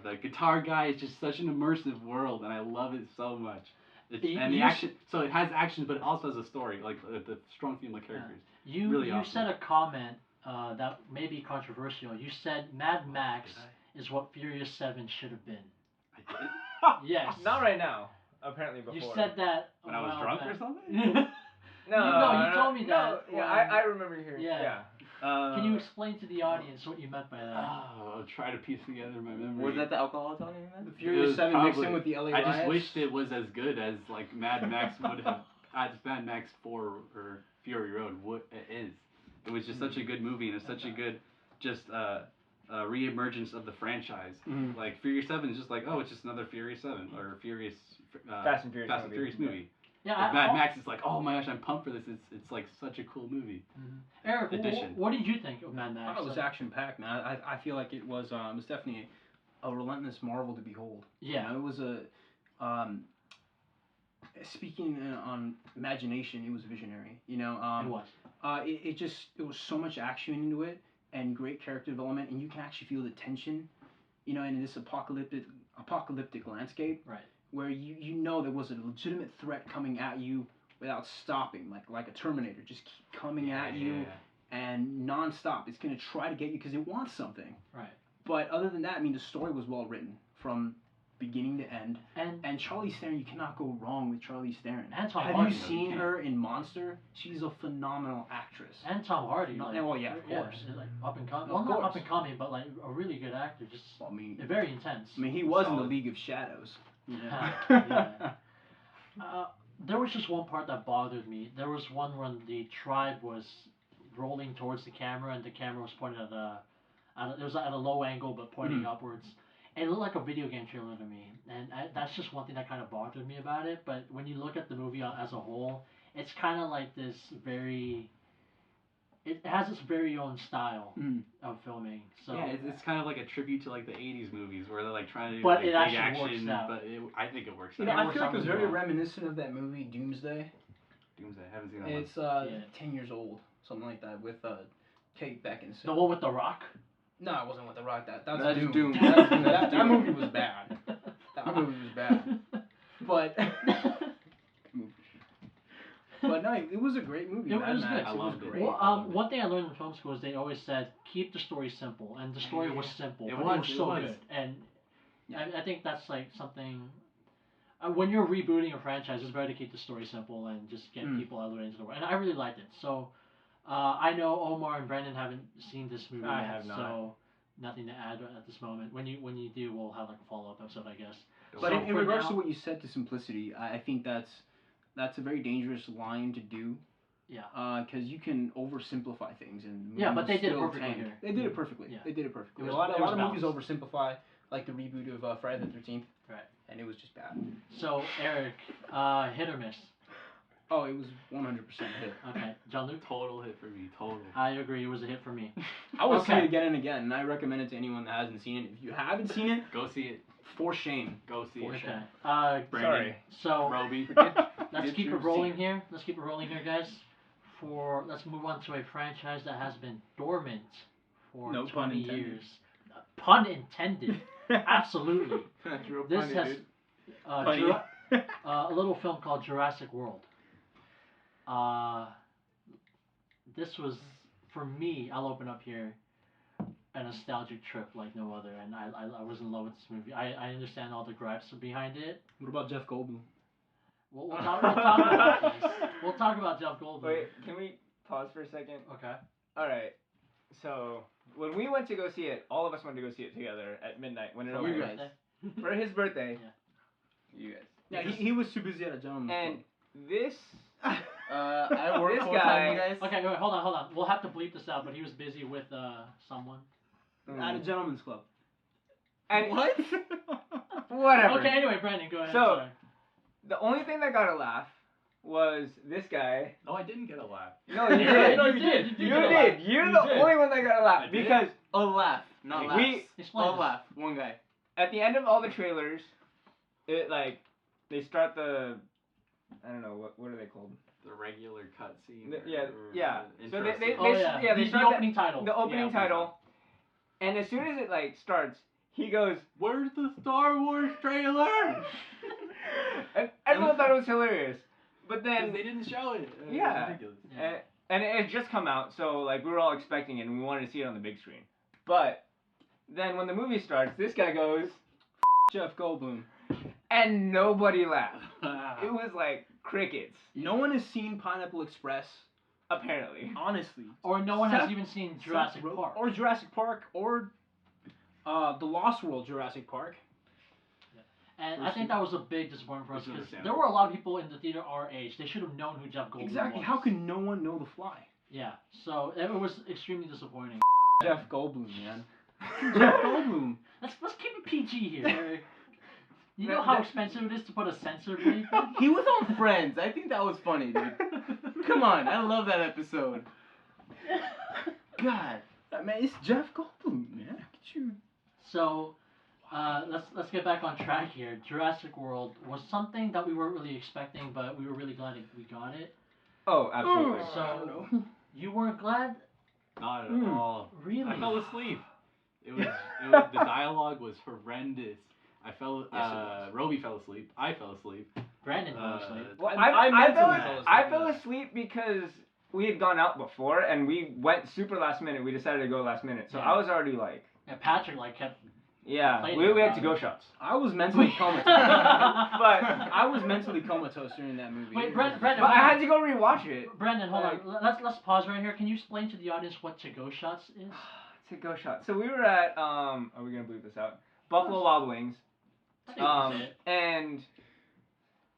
Speaker 2: the guitar guy is just such an immersive world, and I love it so much. The action, so it has action, but it also has a story, like the strong female characters.
Speaker 1: You
Speaker 2: really awesome.
Speaker 1: said a comment that may be controversial. You said Mad Max is what Furious 7 should have been.
Speaker 2: I did?
Speaker 1: Yes.
Speaker 5: Not right now. Apparently before.
Speaker 1: You said that
Speaker 2: When I was drunk or something?
Speaker 1: No, you told me that.
Speaker 5: Yeah, I remember hearing.
Speaker 1: Yeah. Can you explain to the audience what you meant by that?
Speaker 2: I'll try to piece together my memory.
Speaker 3: Was that the alcohol talking about?
Speaker 4: The Furious 7 mixed in with the LA
Speaker 2: I
Speaker 4: riots.
Speaker 2: just wished it was as good as like Mad Max would have. Mad Max 4 or Fury Road is. It was just such a good movie, and it's such a good re-emergence of the franchise.
Speaker 4: Mm-hmm.
Speaker 2: Like Furious 7 is just like, oh, it's just another Furious 7 or Furious
Speaker 5: Fast and Furious
Speaker 2: movie.
Speaker 1: Yeah,
Speaker 2: Mad Max is like, oh my gosh, I'm pumped for this. It's like such a cool movie.
Speaker 1: Mm-hmm. Eric, what did you think of Mad Max?
Speaker 4: It was action packed, man. I feel like it was definitely a relentless marvel to behold.
Speaker 1: Yeah.
Speaker 4: You know, it was speaking on imagination, it was visionary. You know,
Speaker 1: it was.
Speaker 4: It was so much action into it and great character development, and you can actually feel the tension, you know, in this apocalyptic landscape.
Speaker 1: Right.
Speaker 4: Where you know there was a legitimate threat coming at you without stopping, like a Terminator, just keep coming at you and nonstop. It's gonna try to get you because it wants something.
Speaker 1: Right.
Speaker 4: But other than that, I mean, the story was well written from beginning to end. And Charlize Theron, you cannot go wrong with Charlize Theron.
Speaker 1: And Tom
Speaker 4: Have
Speaker 1: Hardy.
Speaker 4: you seen her in Monster? She's a phenomenal actress.
Speaker 1: And Tom Hardy.
Speaker 4: Well, yeah, of course.
Speaker 1: Like up and coming.
Speaker 4: Of
Speaker 1: Well, not
Speaker 4: course.
Speaker 1: up and coming, but like a really good actor. Just
Speaker 4: I mean,
Speaker 1: very intense.
Speaker 4: I mean, he was in the
Speaker 2: Solid.
Speaker 4: League of Shadows.
Speaker 1: Yeah. There was just one part that bothered me. There was one when the tribe was rolling towards the camera, and the camera was pointed at it was at a low angle but pointing upwards. It looked like a video game trailer to me, and that's just one thing that kind of bothered me about it. But when you look at the movie as a whole, it's kind of like this very. It has its very own style of filming. So
Speaker 2: yeah, it's kind of like a tribute to like the '80s movies where they're like trying to do
Speaker 1: But
Speaker 2: like,
Speaker 1: it
Speaker 2: big
Speaker 1: actually
Speaker 2: action,
Speaker 1: works out.
Speaker 2: but I think it works
Speaker 4: You
Speaker 2: out.
Speaker 4: know, I
Speaker 1: works
Speaker 4: feel like
Speaker 1: out
Speaker 4: it was
Speaker 1: really
Speaker 4: very
Speaker 1: well.
Speaker 4: reminiscent of that movie Doomsday.
Speaker 2: Doomsday, I haven't seen that one.
Speaker 4: It's 10 years old, something like that, with Kate Beckinsale.
Speaker 1: the one with the Rock.
Speaker 4: No, it wasn't with The Rock. That's
Speaker 3: Doom.
Speaker 4: Doom. That's Doom. That movie was bad. That movie was bad. But but no, it was a great movie.
Speaker 1: It
Speaker 4: Mad
Speaker 1: was
Speaker 4: Max,
Speaker 1: good.
Speaker 2: I loved it.
Speaker 4: great.
Speaker 1: Well, one thing I learned in film school is they always said keep the story simple, and the story was simple,
Speaker 2: It
Speaker 1: but
Speaker 2: was,
Speaker 1: it was
Speaker 2: it
Speaker 1: so
Speaker 2: was.
Speaker 1: good. And I think that's like something. When you're rebooting a franchise, it's better to keep the story simple and just get people elevated into the world. And I really liked it. So I know Omar and Brandon haven't seen this movie
Speaker 5: I
Speaker 1: yet,
Speaker 5: have not.
Speaker 1: so nothing to add at this moment. When you do, we'll have like a follow up episode, I guess.
Speaker 4: But
Speaker 1: So
Speaker 4: in
Speaker 1: for
Speaker 4: regards
Speaker 1: now-
Speaker 4: to what you said to simplicity, I think that's a very dangerous line to do.
Speaker 1: Yeah.
Speaker 4: Because you can oversimplify things and
Speaker 1: Yeah, but they did it
Speaker 4: still
Speaker 1: perfectly
Speaker 4: tank.
Speaker 1: here.
Speaker 4: They did it perfectly.
Speaker 1: Yeah.
Speaker 4: They did it perfectly.
Speaker 1: It was-
Speaker 4: a lot
Speaker 1: it was
Speaker 4: of movies
Speaker 1: balanced.
Speaker 4: oversimplify, like the reboot of Friday the 13th.
Speaker 1: Right.
Speaker 4: And it was just bad.
Speaker 1: So Eric, hit or miss?
Speaker 4: Oh, it was 100% hit.
Speaker 1: Okay, John Luke.
Speaker 2: Total hit for me. Total.
Speaker 1: I agree. It was a hit for me.
Speaker 4: I will see
Speaker 1: Okay.
Speaker 4: it again and again, and I recommend it to anyone that hasn't seen it. If you haven't seen it,
Speaker 2: Go see it.
Speaker 4: for shame.
Speaker 2: Go see it.
Speaker 1: Okay.
Speaker 2: Brandon,
Speaker 5: Sorry.
Speaker 1: So
Speaker 2: Roby.
Speaker 1: let's
Speaker 3: Get
Speaker 1: keep
Speaker 3: your
Speaker 1: it rolling
Speaker 3: seat.
Speaker 1: here. Let's keep it rolling here, guys. Let's move on to a franchise that has been dormant for
Speaker 4: No
Speaker 1: 20
Speaker 4: pun intended.
Speaker 1: years. Pun intended. Absolutely.
Speaker 3: Real
Speaker 1: This
Speaker 3: funny,
Speaker 1: has
Speaker 3: dude.
Speaker 4: Funny.
Speaker 1: a little film called Jurassic World. This was, for me, I'll open up here, a nostalgic trip like no other, and I was in love with this movie. I understand all the gripes behind it.
Speaker 4: What about Jeff Goldblum?
Speaker 1: We'll talk about this. We'll talk about Jeff Goldblum.
Speaker 5: Wait, can we pause for a second?
Speaker 1: Okay.
Speaker 5: All right. So when we went to go see it, all of us went to go see it together at midnight when it
Speaker 3: You
Speaker 5: opened
Speaker 3: guys.
Speaker 5: for his birthday.
Speaker 3: You guys.
Speaker 4: Yeah, he was too busy at a gentleman's
Speaker 5: And this,
Speaker 3: I work
Speaker 5: This
Speaker 3: full
Speaker 5: guy-
Speaker 3: time, you guys.
Speaker 1: Okay, wait, hold on. We'll have to bleep this out, but he was busy with someone.
Speaker 4: club. At a gentleman's club.
Speaker 5: and
Speaker 3: What?
Speaker 5: whatever.
Speaker 1: Okay, anyway, Brandon, go ahead.
Speaker 5: So-
Speaker 1: sorry.
Speaker 5: The only thing that got a laugh was this guy.
Speaker 2: No, I didn't get a laugh.
Speaker 5: No, you did.
Speaker 1: No, you did.
Speaker 5: You
Speaker 1: get a laugh.
Speaker 5: did. You're
Speaker 2: You
Speaker 5: the
Speaker 2: did.
Speaker 5: only one that got a laugh
Speaker 2: I did?
Speaker 5: because
Speaker 3: A laugh, not
Speaker 5: We-
Speaker 3: laughs.
Speaker 1: Explain
Speaker 3: A
Speaker 1: this.
Speaker 3: laugh. One guy.
Speaker 5: at the end of all the trailers, it like they start the, I don't know what are they called?
Speaker 2: The regular cutscene.
Speaker 5: Yeah.
Speaker 2: The
Speaker 5: So
Speaker 2: intro
Speaker 5: they
Speaker 2: scene.
Speaker 1: Oh yeah,
Speaker 5: yeah, they
Speaker 1: the
Speaker 5: start
Speaker 1: opening title.
Speaker 5: The opening
Speaker 2: Yeah,
Speaker 5: title, and as soon as it like starts, he goes,
Speaker 2: Where's the Star Wars trailer?
Speaker 5: and everyone thought it was hilarious, but
Speaker 2: Because
Speaker 5: then
Speaker 2: they didn't show it. It was
Speaker 5: Yeah.
Speaker 2: ridiculous.
Speaker 1: Yeah.
Speaker 5: and it had just come out, so like we were all expecting it and we wanted to see it on the big screen. But then when the movie starts, this guy goes,
Speaker 4: Jeff Goldblum.
Speaker 5: and nobody laughed. It was like crickets,
Speaker 4: No one has seen Pineapple Express,
Speaker 5: apparently.
Speaker 4: honestly.
Speaker 1: Or no one has
Speaker 4: Seth-
Speaker 1: even seen Jurassic
Speaker 4: Seth Ro-
Speaker 1: Park.
Speaker 4: Or Jurassic Park, or the Lost World Jurassic Park.
Speaker 1: And I think that was a big disappointment for us
Speaker 2: It's
Speaker 1: because
Speaker 2: understandable.
Speaker 1: there were a lot of people in the theater our age. They should have known who Jeff Goldblum
Speaker 4: Exactly.
Speaker 1: was.
Speaker 4: How can no one know The Fly?
Speaker 1: Yeah. So it was extremely disappointing.
Speaker 4: Jeff Goldblum, man. Jeff Goldblum.
Speaker 1: Let's keep it PG here. You know
Speaker 5: That-
Speaker 1: how
Speaker 5: that-
Speaker 1: expensive it is to put a censor bleep in?
Speaker 3: He was on Friends. I think that was funny, dude. Come on, I love that episode. God.
Speaker 4: Man, it's Jeff Goldblum, man. Look at you.
Speaker 1: So, let's get back on track here. Jurassic World was something that we weren't really expecting, but we were really glad we got it.
Speaker 5: Oh, absolutely.
Speaker 1: So-
Speaker 4: I don't know.
Speaker 1: You weren't glad,
Speaker 2: Not at
Speaker 4: Mm.
Speaker 2: all.
Speaker 1: really?
Speaker 2: I fell asleep. It was the dialogue was horrendous. Roby fell asleep. I fell asleep.
Speaker 1: Brandon fell asleep.
Speaker 5: Well,
Speaker 4: I mentally fell asleep,
Speaker 5: I fell
Speaker 4: yeah.
Speaker 5: asleep because we had gone out before and we went super last minute. We decided to go last minute, so
Speaker 1: Yeah.
Speaker 5: I was already like,
Speaker 1: Yeah, Patrick kept.
Speaker 5: yeah,
Speaker 1: Complaining
Speaker 5: we had
Speaker 1: about
Speaker 5: to go
Speaker 1: it.
Speaker 5: shots.
Speaker 4: I was mentally comatose.
Speaker 5: But
Speaker 4: I was mentally comatose during that movie.
Speaker 1: Wait,
Speaker 4: It
Speaker 1: Brandon,
Speaker 4: was-
Speaker 5: but I had to go rewatch it.
Speaker 1: Brandon, hold
Speaker 5: Like-
Speaker 1: on. Let's pause right here. Can you explain to the audience what to go shots is?
Speaker 5: To go shots. So we were at are we gonna bleep this out? Buffalo Wild Wings.
Speaker 1: I think that's it.
Speaker 5: And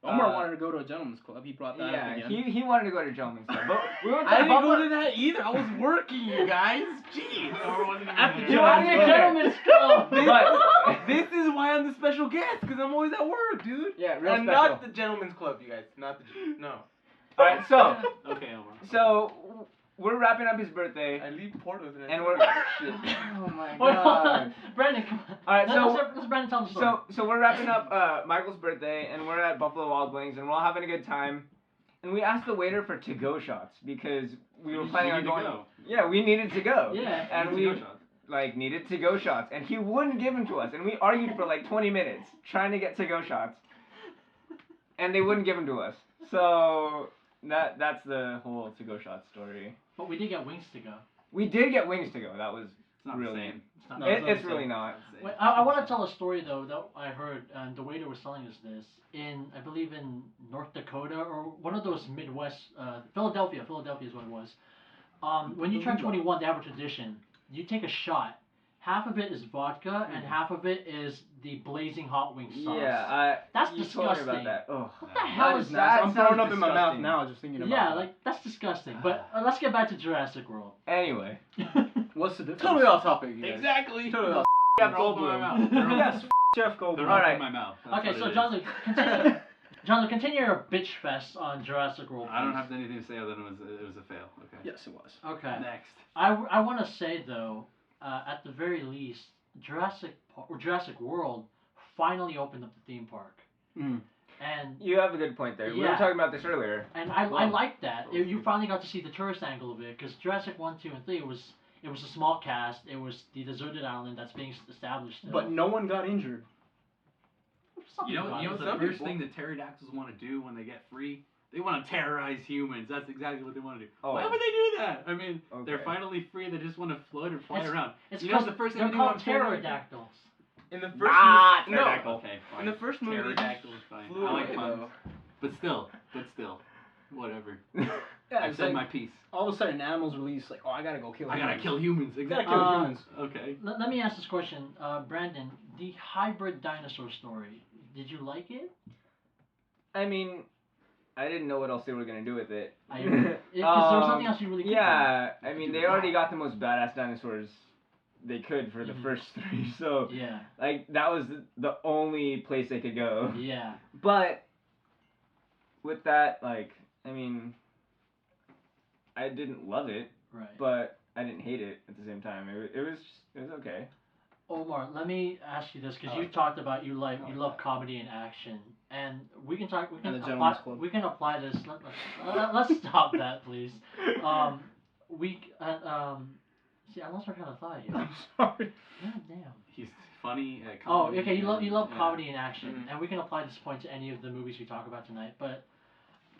Speaker 4: Omar wanted to go to a gentleman's club. He brought that up
Speaker 5: yeah,
Speaker 4: again.
Speaker 5: he wanted to go to Gentleman's Club, but we went to
Speaker 3: I didn't
Speaker 5: Buffalo.
Speaker 3: go to that either. I was working, you guys. Jeez. At the
Speaker 5: You
Speaker 3: gym.
Speaker 5: wanted to go there.
Speaker 1: Gentlemen's club.
Speaker 5: But
Speaker 3: This is why I'm the special guest, because I'm always at work, dude.
Speaker 5: yeah, real
Speaker 3: And
Speaker 5: special.
Speaker 3: not the gentleman's club, you guys. Not the no.
Speaker 5: All right, so
Speaker 2: Okay, Omar.
Speaker 5: so we're wrapping up his birthday.
Speaker 3: I leave Portos and,
Speaker 5: And
Speaker 3: I
Speaker 5: we're-
Speaker 3: shit.
Speaker 5: Oh my
Speaker 1: Wait, hold on. Brandon, come on.
Speaker 5: All right, so
Speaker 1: Let's Brandon tell the story.
Speaker 5: so we're wrapping up Michael's birthday, and we're at Buffalo Wild Wings, and we're all having a good time. And we asked the waiter for to-go shots because we were planning on
Speaker 2: needed to
Speaker 5: going.
Speaker 2: go.
Speaker 5: Yeah, we needed to go.
Speaker 1: Yeah.
Speaker 5: And we like needed to-go shots, and he wouldn't give them to us, and we argued for like 20 minutes trying to get to-go shots, and they wouldn't give them to us. So that's the whole to-go shot story.
Speaker 1: But we did get wings to go.
Speaker 5: We did get wings to go. That was
Speaker 2: It's not
Speaker 5: really.
Speaker 2: the same.
Speaker 1: It's not.
Speaker 4: No,
Speaker 5: It's really not.
Speaker 1: Wait, I want to tell a story though that I heard, and the waiter was telling us this I believe in North Dakota or one of those Midwest, Philadelphia is what it was. When you turn 21, they have a tradition. You take a shot. Half of it is vodka, and half of it is the blazing hot wing sauce.
Speaker 5: Yeah,
Speaker 1: That's
Speaker 5: you told me
Speaker 1: disgusting.
Speaker 5: about that. Oh,
Speaker 1: What the hell is that?
Speaker 4: I'm throwing up in my mouth
Speaker 5: disgusting.
Speaker 4: now just thinking about
Speaker 1: Yeah,
Speaker 4: that.
Speaker 1: like that's disgusting. But let's get back to Jurassic World.
Speaker 5: Anyway,
Speaker 4: What's the difference?
Speaker 3: Totally off topic. You guys.
Speaker 2: Exactly.
Speaker 3: Totally off.
Speaker 5: Jeff
Speaker 2: They're all in my
Speaker 5: Goldblum.
Speaker 2: mouth. They're all-
Speaker 5: Yes, Jeff
Speaker 2: They're
Speaker 5: Goldblum.
Speaker 2: all
Speaker 5: All
Speaker 2: in my
Speaker 5: right.
Speaker 2: mouth. That's
Speaker 1: Okay,
Speaker 2: what
Speaker 1: so
Speaker 2: it is.
Speaker 1: John Luke, continue. John Luke, continue your bitch fest on Jurassic World.
Speaker 2: I don't
Speaker 1: please.
Speaker 2: have anything to say other than it was a fail. Okay.
Speaker 4: Yes, it was.
Speaker 1: Okay.
Speaker 2: Next.
Speaker 1: I want to say though, at the very least, Jurassic World finally opened up the theme park,
Speaker 4: Mm.
Speaker 1: and
Speaker 5: You have a good point there. We were
Speaker 1: Yeah.
Speaker 5: talking about this earlier.
Speaker 1: I
Speaker 2: Well,
Speaker 1: like that. You finally got to see the tourist angle of it, because Jurassic 1, 2, and 3 it was a small cast. It was the deserted island that's being established. Still.
Speaker 4: But no one got injured.
Speaker 1: Some
Speaker 2: You know
Speaker 1: people
Speaker 2: what
Speaker 1: got
Speaker 2: the
Speaker 1: it.
Speaker 2: first thing the pterodactyls want to do when they get free? They want to terrorize humans. That's exactly what they want to do.
Speaker 5: Oh.
Speaker 2: Why would they do that? I mean, they're
Speaker 5: Okay.
Speaker 2: finally free. They just want to float and fly around.
Speaker 1: It's
Speaker 2: You know
Speaker 1: because
Speaker 2: the first thing
Speaker 1: they're
Speaker 2: they do
Speaker 1: called
Speaker 2: on pterodactyl?
Speaker 1: pterodactyls.
Speaker 3: In the first
Speaker 5: Nah,
Speaker 3: no,
Speaker 5: pterodactyl.
Speaker 2: Okay, fine.
Speaker 3: in the first movie, they just
Speaker 2: Pterodactyl is fine.
Speaker 3: flew
Speaker 2: I like
Speaker 3: away
Speaker 2: puns.
Speaker 3: though.
Speaker 2: But still, whatever.
Speaker 4: Yeah,
Speaker 2: I've
Speaker 4: it's
Speaker 2: said
Speaker 4: like
Speaker 2: my piece.
Speaker 4: all of a sudden animals release like, oh, I gotta go kill.
Speaker 2: I gotta
Speaker 4: humans.
Speaker 2: kill humans.
Speaker 4: Gotta
Speaker 2: Exactly.
Speaker 4: kill
Speaker 1: Uh,
Speaker 4: humans.
Speaker 2: Okay.
Speaker 1: Let me ask this question, Brandon. The hybrid dinosaur story. Did you like it?
Speaker 5: I mean, I didn't know what else they were gonna do with it.
Speaker 1: Because there was nothing else you really could do.
Speaker 5: Yeah, I mean, they already got the most badass dinosaurs they could for the
Speaker 1: Mhm.
Speaker 5: first three, so
Speaker 1: Yeah.
Speaker 5: like that was the only place they could go.
Speaker 1: Yeah.
Speaker 5: But with that, like, I mean, I didn't love it,
Speaker 1: Right.
Speaker 5: but I didn't hate it at the same time. It was okay.
Speaker 1: Omar, let me ask you this, because
Speaker 5: Oh.
Speaker 1: you talked about you love comedy and action, and we can talk. We can
Speaker 4: And the Gentleman's
Speaker 1: apply.
Speaker 4: Club.
Speaker 1: We can apply this. Let's stop that, please. See, I lost my kind of thought here.
Speaker 4: I'm sorry.
Speaker 1: God damn.
Speaker 2: He's funny.
Speaker 1: Oh,
Speaker 2: comedy
Speaker 1: okay. You love
Speaker 2: yeah.
Speaker 1: comedy and action,
Speaker 3: Mhm.
Speaker 1: and we can apply this point to any of the movies we talk about tonight. But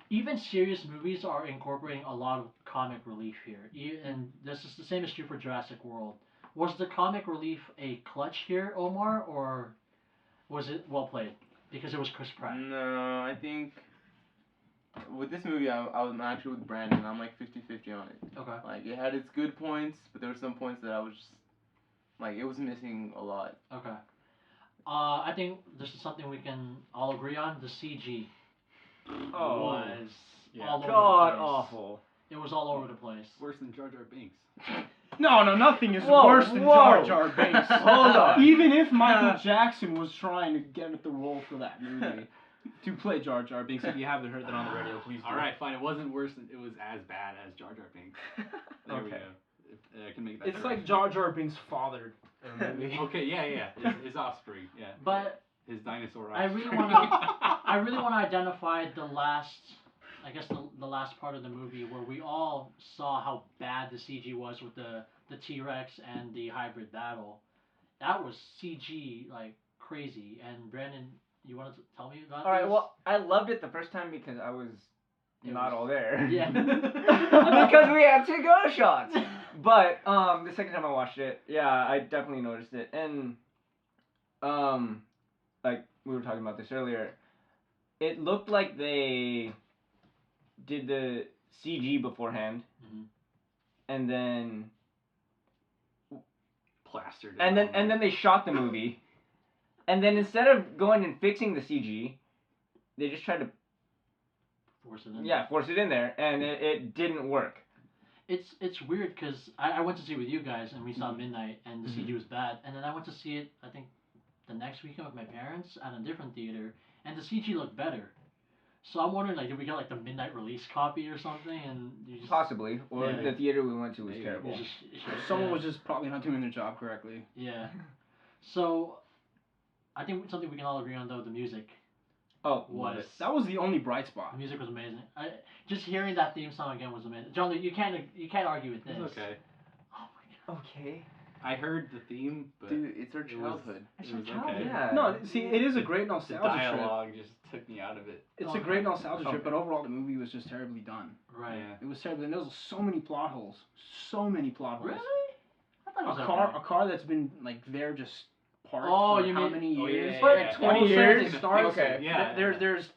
Speaker 1: even serious movies are incorporating a lot of comic relief here, and this is the same is true for Jurassic World. Was the comic relief a clutch here, Omar, or was it well played because it was Chris Pratt?
Speaker 3: No, I think with this movie, I'm actually with Brandon. I'm like 50-50 on it.
Speaker 1: Okay.
Speaker 3: Like it had its good points, but there were some points that I was just like it was missing a lot.
Speaker 1: Okay. I think this is something we can all agree on. The CG
Speaker 5: Oh,
Speaker 1: was
Speaker 4: yeah.
Speaker 1: all over
Speaker 5: god
Speaker 1: the place.
Speaker 5: awful.
Speaker 1: It was all over the place.
Speaker 2: Worse than Jar Jar Binks.
Speaker 4: No, nothing is
Speaker 5: Whoa,
Speaker 4: worse than
Speaker 5: whoa.
Speaker 4: Jar Jar Binks.
Speaker 5: Hold on.
Speaker 4: Even if Michael Jackson was trying to get the role for that movie to play Jar Jar Binks, if you haven't heard that on the radio, please do.
Speaker 2: All right, fine. It wasn't worse than it was as bad as Jar Jar Binks. There we
Speaker 5: Okay.
Speaker 2: go. I can make that.
Speaker 4: It's like
Speaker 2: correction.
Speaker 4: Jar Jar Binks' father in the movie.
Speaker 2: Okay, yeah. His offspring, yeah.
Speaker 1: But
Speaker 2: His dinosaur
Speaker 1: I
Speaker 2: offspring.
Speaker 1: really I really want to identify the last, I guess the last part of the movie where we all saw how bad the CG was with the T-Rex and the hybrid battle. That was CG like crazy. And Brandon, you want to tell me about
Speaker 5: All right,
Speaker 1: this?
Speaker 5: well, I loved it the first time because I was
Speaker 1: It
Speaker 5: not
Speaker 1: was-
Speaker 5: all there.
Speaker 1: Yeah.
Speaker 5: Because we had to-go shots. But the second time I watched it, yeah, I definitely noticed it. And like we were talking about this earlier, it looked like they did the CG beforehand,
Speaker 1: Mhm.
Speaker 5: and then
Speaker 2: Plastered.
Speaker 5: and then they shot the movie, and then instead of going and fixing the CG, they just tried to
Speaker 1: Force it in.
Speaker 5: force it in there, and it didn't work.
Speaker 1: It's weird because I went to see it with you guys and we saw Midnight and the
Speaker 5: Mhm.
Speaker 1: CG was bad, and then I went to see it I think the next weekend with my parents at a different theater and the CG looked better. So I'm wondering like did we get like the midnight release copy or something and you just
Speaker 5: Possibly, or
Speaker 1: Yeah.
Speaker 5: the theater we went to was
Speaker 2: Maybe.
Speaker 1: you
Speaker 5: terrible.
Speaker 1: just
Speaker 4: Someone
Speaker 1: yeah.
Speaker 4: was just probably not doing their job correctly.
Speaker 1: Yeah. So I think something we can all agree on though the music
Speaker 5: Oh, love
Speaker 1: was
Speaker 5: it.
Speaker 4: That was the only bright
Speaker 1: the
Speaker 4: spot.
Speaker 1: music was amazing. Just hearing that theme song again was amazing. John, you can't argue with this.
Speaker 2: It's okay.
Speaker 1: Oh my god.
Speaker 5: Okay.
Speaker 2: I heard the theme, but
Speaker 3: Dude, It's our childhood.
Speaker 1: It's
Speaker 2: It
Speaker 1: our
Speaker 2: was
Speaker 1: childhood.
Speaker 2: okay.
Speaker 5: Yeah.
Speaker 4: No, see, it is a great
Speaker 2: The
Speaker 4: nostalgia trip.
Speaker 2: dialogue just took me out of it.
Speaker 4: It's
Speaker 1: Okay.
Speaker 4: a great nostalgia trip,
Speaker 5: Okay.
Speaker 4: but overall the movie was just terribly done.
Speaker 1: Right.
Speaker 2: Yeah.
Speaker 4: It was terrible, and there was so many plot holes. So many plot holes.
Speaker 1: Really? I thought it was
Speaker 4: A car that's been like there just parked
Speaker 1: Oh,
Speaker 4: for
Speaker 1: you
Speaker 4: how
Speaker 1: mean-
Speaker 4: many
Speaker 5: Oh, yeah,
Speaker 4: years?
Speaker 5: yeah,
Speaker 1: But
Speaker 5: yeah.
Speaker 4: 20
Speaker 1: also
Speaker 4: years.
Speaker 1: the
Speaker 4: It starts.
Speaker 5: Okay.
Speaker 2: Yeah.
Speaker 4: There's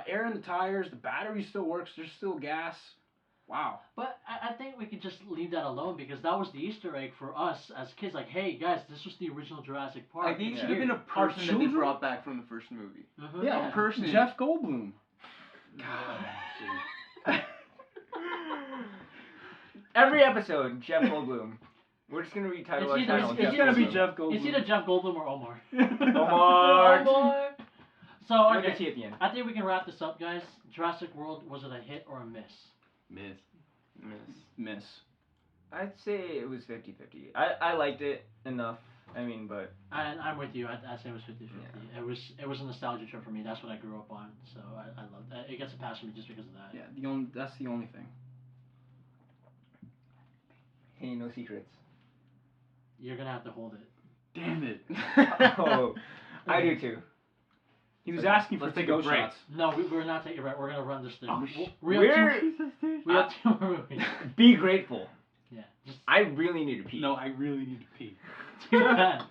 Speaker 4: air in the tires. The battery still works. There's still gas. Wow.
Speaker 1: But I think we could just leave that alone because that was the Easter egg for us as kids. Like, hey guys, this was the original Jurassic Park.
Speaker 3: I think it
Speaker 1: It's
Speaker 3: should have
Speaker 1: here.
Speaker 3: been a person that they
Speaker 4: children-
Speaker 3: brought back from the first movie.
Speaker 1: Mhm.
Speaker 4: Yeah.
Speaker 3: A person.
Speaker 4: Jeff Goldblum.
Speaker 5: Every episode, Jeff Goldblum. We're just gonna retitle
Speaker 1: It's
Speaker 5: our
Speaker 1: either-
Speaker 5: channel.
Speaker 1: it's
Speaker 5: Jeff
Speaker 4: gonna be
Speaker 5: Goldblum.
Speaker 4: Jeff Goldblum.
Speaker 1: It's either Jeff Goldblum or Omar.
Speaker 5: Omar.
Speaker 1: Omar. So
Speaker 5: With a
Speaker 1: okay,
Speaker 5: T at the end.
Speaker 1: I think we can wrap this up, guys. Jurassic World, was it a hit or a miss?
Speaker 2: Miss.
Speaker 4: Miss.
Speaker 5: I'd say it was 50-50. I liked it enough. I mean, but
Speaker 1: I'm with you. I'd say it was 50-50. It was a nostalgia trip for me. That's what I grew up on. So I love that. It gets a pass for me just because of that.
Speaker 4: Yeah. That's the only thing.
Speaker 5: hey, no secrets.
Speaker 1: You're gonna have to hold it.
Speaker 2: Damn it.
Speaker 5: Oh, I do too.
Speaker 4: He was
Speaker 2: Okay,
Speaker 4: asking for
Speaker 2: let's take a
Speaker 4: to-go
Speaker 2: break.
Speaker 4: shots.
Speaker 1: No, we're not taking it right. We're gonna run this thing.
Speaker 2: Oh,
Speaker 1: we
Speaker 5: We're
Speaker 1: have we have two more movies.
Speaker 5: be grateful.
Speaker 1: Yeah. Just
Speaker 5: I really need to pee.
Speaker 2: No, I really need to pee.
Speaker 1: too bad.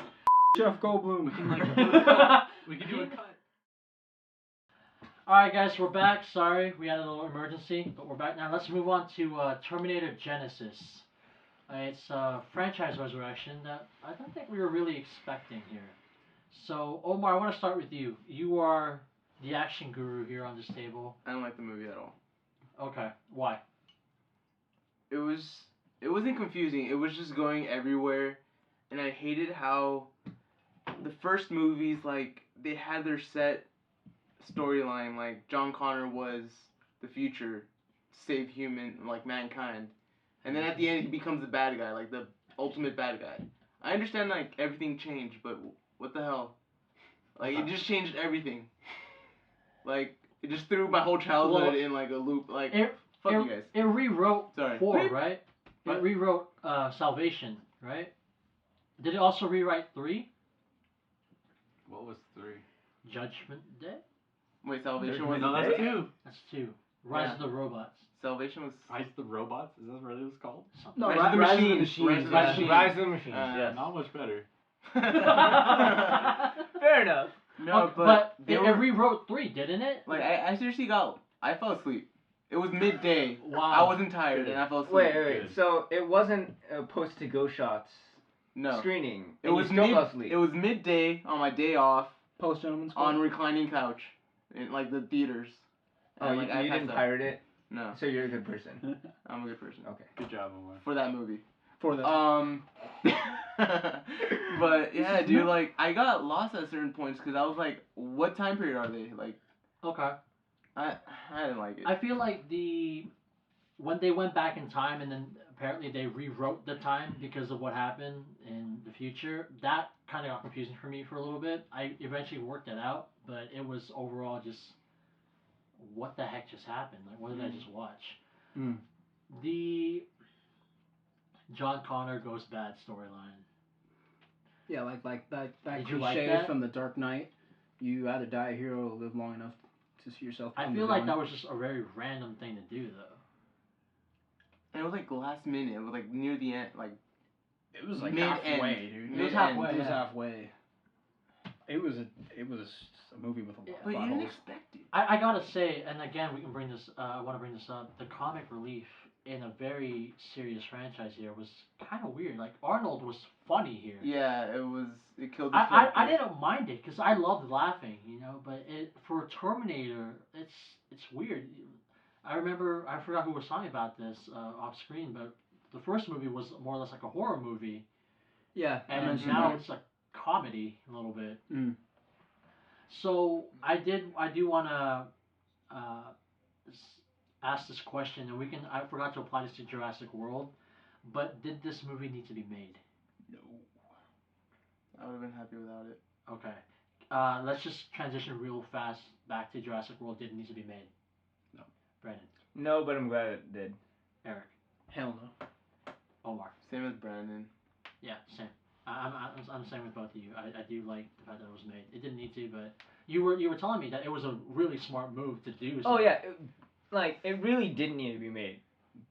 Speaker 4: Jeff Goldblum.
Speaker 2: We can do a cut.
Speaker 1: Alright guys, we're back. Sorry, we had a little emergency, but we're back now. Let's move on to Terminator Genesis. It's a franchise resurrection that I don't think we were really expecting here. So, Omar, I want to start with you. You are the action guru here on this table.
Speaker 3: I don't like the movie at all.
Speaker 1: Okay, why?
Speaker 3: It wasn't confusing. It was just going everywhere, and I hated how the first movies, like, they had their set storyline. Like, John Connor was the future, save mankind, and then at the end he becomes the bad guy, like the ultimate bad guy. I understand like everything changed, but what the hell? Like it just changed everything. Like it just threw my whole childhood in like a loop. Like fuck you guys.
Speaker 1: It rewrote
Speaker 3: Sorry.
Speaker 1: 4, right?
Speaker 3: What?
Speaker 1: It rewrote Salvation, right? Did it also rewrite 3?
Speaker 2: What was 3?
Speaker 1: Judgment Day?
Speaker 3: Wait, Salvation
Speaker 5: There's
Speaker 3: was
Speaker 2: No, that's 2.
Speaker 1: That's 2. Rise
Speaker 3: Yeah.
Speaker 1: of the Robots.
Speaker 3: Salvation was.
Speaker 2: Rise of the Robots? Is that really what it's called?
Speaker 1: Something.
Speaker 4: No,
Speaker 3: Rise of the
Speaker 4: Rise of the
Speaker 3: Machines.
Speaker 4: Machines.
Speaker 3: Rise of the
Speaker 5: Rise of the Machines. yes.
Speaker 2: Not much better.
Speaker 5: Fair enough.
Speaker 3: No,
Speaker 1: Okay,
Speaker 3: but
Speaker 1: it rewrote 3, didn't it?
Speaker 3: like I seriously I fell asleep. It was midday.
Speaker 1: Wow.
Speaker 3: I wasn't tired and I fell asleep.
Speaker 5: Wait.
Speaker 2: Good.
Speaker 5: So it wasn't a post-to-go shots
Speaker 3: No.
Speaker 5: screening.
Speaker 3: It
Speaker 5: and
Speaker 3: was
Speaker 5: you still fell asleep.
Speaker 3: It was midday on my day off
Speaker 4: Post Gentleman's
Speaker 3: on
Speaker 4: Club.
Speaker 3: reclining couch in like the theaters.
Speaker 5: Oh,
Speaker 3: And,
Speaker 5: you,
Speaker 3: like, I
Speaker 5: you
Speaker 3: passed
Speaker 5: didn't
Speaker 3: out.
Speaker 5: pirate it,
Speaker 3: No,
Speaker 5: so you're a good person.
Speaker 3: I'm a good person
Speaker 5: Okay.
Speaker 2: Good job, Omar.
Speaker 3: for that movie.
Speaker 4: For the
Speaker 3: But yeah, dude, like I got lost at certain points because I was like, what time period are they? Like
Speaker 1: Okay.
Speaker 3: I didn't like it.
Speaker 1: I feel like when they went back in time and then apparently they rewrote the time because of what happened in the future, that kind of got confusing for me for a little bit. I eventually worked it out, but it was overall just, what the heck just happened? Like, what did I just watch?
Speaker 4: Mm.
Speaker 1: The John Connor goes bad storyline.
Speaker 4: Yeah, like that
Speaker 1: Did you
Speaker 4: cliche
Speaker 1: like that?
Speaker 4: from The Dark Knight. You either die a hero or live long enough to see yourself.
Speaker 1: I
Speaker 4: become
Speaker 1: feel
Speaker 4: the
Speaker 1: like that
Speaker 4: villain.
Speaker 1: was just a very random thing to do, though.
Speaker 3: And it was like last minute. It was like near the end. Like
Speaker 4: It was like
Speaker 3: mid-end.
Speaker 4: halfway, dude.
Speaker 1: It was
Speaker 3: Mid-end.
Speaker 1: halfway.
Speaker 4: It was
Speaker 1: Yeah.
Speaker 4: halfway. It was a movie with a lot
Speaker 3: But
Speaker 4: of
Speaker 3: you didn't
Speaker 4: holes.
Speaker 3: expect it.
Speaker 1: I gotta say, and again, we can bring this. I want to bring this up. The comic relief in a very serious franchise here was kind of weird. Like Arnold was funny here.
Speaker 3: Yeah, it was. It killed. His
Speaker 1: I
Speaker 3: character.
Speaker 1: didn't mind it because I loved laughing, you know. But for Terminator, it's weird. I remember I forgot who was talking about this off screen, but the first movie was more or less like a horror movie,
Speaker 4: Yeah, I
Speaker 1: and
Speaker 4: mentioned
Speaker 1: now
Speaker 4: that.
Speaker 1: it's a comedy a little bit.
Speaker 4: Mm.
Speaker 1: So I do want to ask this question, and I forgot to apply this to Jurassic World, but did this movie need to be made?
Speaker 3: No. I would have been happy without it.
Speaker 1: Okay. Let's just transition real fast back to Jurassic World. Did it need to be made?
Speaker 2: No.
Speaker 1: Brandon.
Speaker 5: No, but I'm glad it did.
Speaker 1: Eric.
Speaker 4: Hell no.
Speaker 1: Omar.
Speaker 3: Same as Brandon.
Speaker 1: Yeah, same. I'm the same with both of you. I do like the fact that it was made. It didn't need to, but you were telling me that it was a really smart move to do. So.
Speaker 5: Oh yeah, it really didn't need to be made,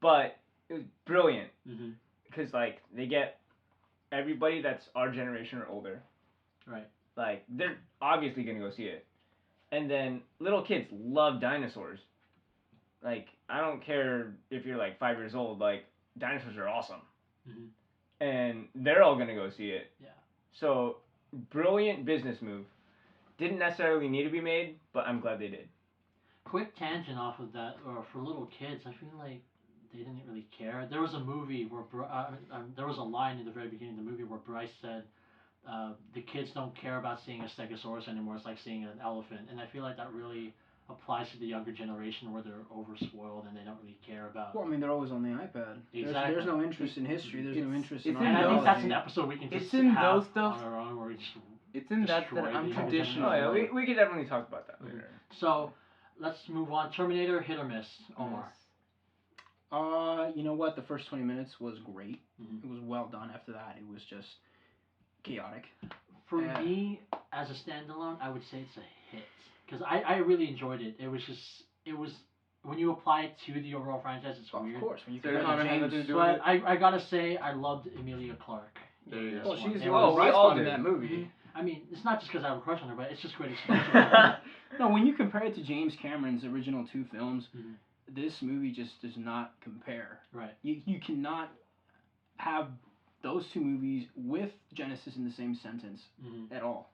Speaker 5: but it was brilliant.
Speaker 1: Mm-hmm.
Speaker 5: Because like they get everybody that's our generation or older.
Speaker 1: Right.
Speaker 5: Like they're obviously gonna go see it, and then little kids love dinosaurs. Like I don't care if you're like 5 years old. Like dinosaurs are awesome.
Speaker 1: Mm-hmm.
Speaker 5: And they're all gonna go see it.
Speaker 1: Yeah.
Speaker 5: So, brilliant business move. Didn't necessarily need to be made, but I'm glad they did.
Speaker 1: Quick tangent off of that, or for little kids, I feel like they didn't really care. There was a movie where there was a line in the very beginning of the movie where Bryce said, "The kids don't care about seeing a stegosaurus anymore. It's like seeing an elephant." And I feel like that really applies to the younger generation where they're overspoiled and they don't really care about.
Speaker 4: Well, I mean, they're always on the iPad.
Speaker 1: Exactly.
Speaker 4: There's no interest in history. There's no interest in
Speaker 3: it's
Speaker 1: And I think
Speaker 4: archaeology.
Speaker 1: that's an episode we can just
Speaker 3: It's in
Speaker 1: have
Speaker 3: those stuff.
Speaker 1: on our own where we just.
Speaker 3: It's in that
Speaker 1: Destroy
Speaker 3: I'm
Speaker 1: the
Speaker 3: traditional.
Speaker 5: Oh yeah, we could definitely talk about that
Speaker 1: Mhm.
Speaker 5: later.
Speaker 1: So, let's move on. Terminator, hit or miss, Omar.
Speaker 4: You know what? The first 20 minutes was great.
Speaker 1: Mhm.
Speaker 4: It was well done. After that, it was just chaotic.
Speaker 1: For
Speaker 4: Yeah.
Speaker 1: me, as a standalone, I would say it's a hit because I really enjoyed it. It was when you apply it to the overall franchise, it's weird.
Speaker 4: Of course, when you
Speaker 3: Sarah
Speaker 4: compare
Speaker 3: Connor had
Speaker 4: James,
Speaker 3: nothing to do
Speaker 1: But
Speaker 3: with it.
Speaker 1: I gotta say, I loved Emilia Clarke.
Speaker 3: There you
Speaker 1: in
Speaker 3: go.
Speaker 1: this
Speaker 4: well,
Speaker 1: one.
Speaker 4: she's
Speaker 1: It
Speaker 4: the
Speaker 1: was-
Speaker 5: we
Speaker 4: bright
Speaker 5: all
Speaker 4: spot in
Speaker 5: did.
Speaker 4: that movie.
Speaker 1: I mean, it's not just because I have a crush on her, but it's just great exposure.
Speaker 4: No, when you compare it to James Cameron's original 2 films,
Speaker 1: Mhm.
Speaker 4: this movie just does not compare.
Speaker 1: Right.
Speaker 4: You cannot have those 2 movies with Genesis in the same sentence
Speaker 1: Mhm.
Speaker 4: at all.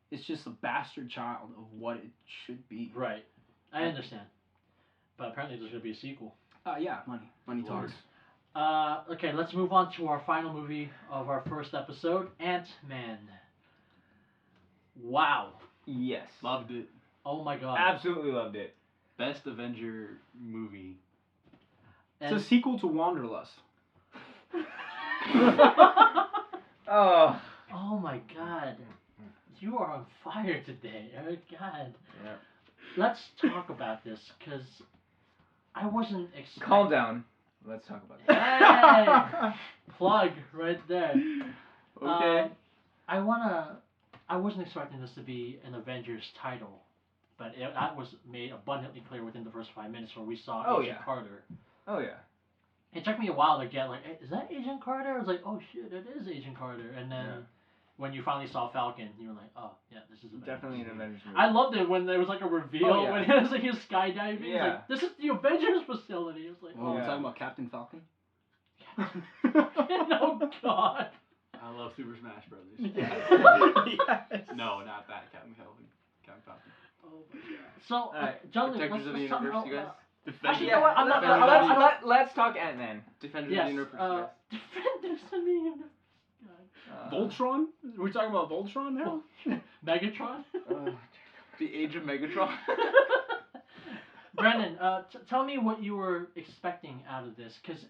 Speaker 4: It's just a bastard child of what it should be.
Speaker 1: Right. I understand. But apparently there's gonna be a sequel.
Speaker 4: Yeah, money
Speaker 1: Lord.
Speaker 4: talks.
Speaker 1: Okay, let's move on to our final movie of our first episode, Ant-Man. Wow.
Speaker 5: Yes.
Speaker 2: Loved it.
Speaker 1: Oh my god.
Speaker 5: Absolutely loved it.
Speaker 2: Best Avenger movie.
Speaker 4: It's a sequel to Wanderlust.
Speaker 5: Oh.
Speaker 1: Oh my god. You are on fire today. Oh god.
Speaker 5: Yeah.
Speaker 1: Let's talk about this, because I wasn't expecting...
Speaker 5: Calm down. Let's talk about that.
Speaker 1: Hey! Plug right there.
Speaker 3: Okay.
Speaker 1: I wasn't expecting this to be an Avengers title, but that was made abundantly clear within the first 5 minutes where we saw
Speaker 5: Oh,
Speaker 1: Agent
Speaker 5: yeah.
Speaker 1: Carter.
Speaker 5: Oh yeah.
Speaker 1: It took me a while to get like, hey, is that Agent Carter? I was like, oh shit, it is Agent Carter. And then when you finally saw Falcon, you were like, oh yeah, this is Avengers.
Speaker 5: Definitely an Avengers movie.
Speaker 1: I loved it when there was like a reveal
Speaker 5: Oh, yeah.
Speaker 1: when it was like he was skydiving. He's
Speaker 5: Yeah.
Speaker 1: like, this is the Avengers facility. It was like,
Speaker 4: Oh, we're
Speaker 5: Yeah.
Speaker 4: talking about Captain Falcon?
Speaker 1: oh god.
Speaker 2: I love Super Smash Brothers.
Speaker 4: Yes.
Speaker 2: No, not that Captain Falcon. Captain Falcon.
Speaker 1: Oh my god. So, John,
Speaker 3: Protectors of the
Speaker 1: let's talk
Speaker 3: Universe,
Speaker 1: about,
Speaker 3: you guys.
Speaker 1: Actually, you know what? I'm not.
Speaker 5: Let's talk Ant-Man.
Speaker 3: Defenders
Speaker 1: Yes.
Speaker 3: of the Universe, you guys.
Speaker 1: Defenders of the Universe.
Speaker 4: Voltron? We're talking about Voltron now?
Speaker 1: Megatron.
Speaker 3: The Age of Megatron.
Speaker 1: Brandon, tell me what you were expecting out of this, because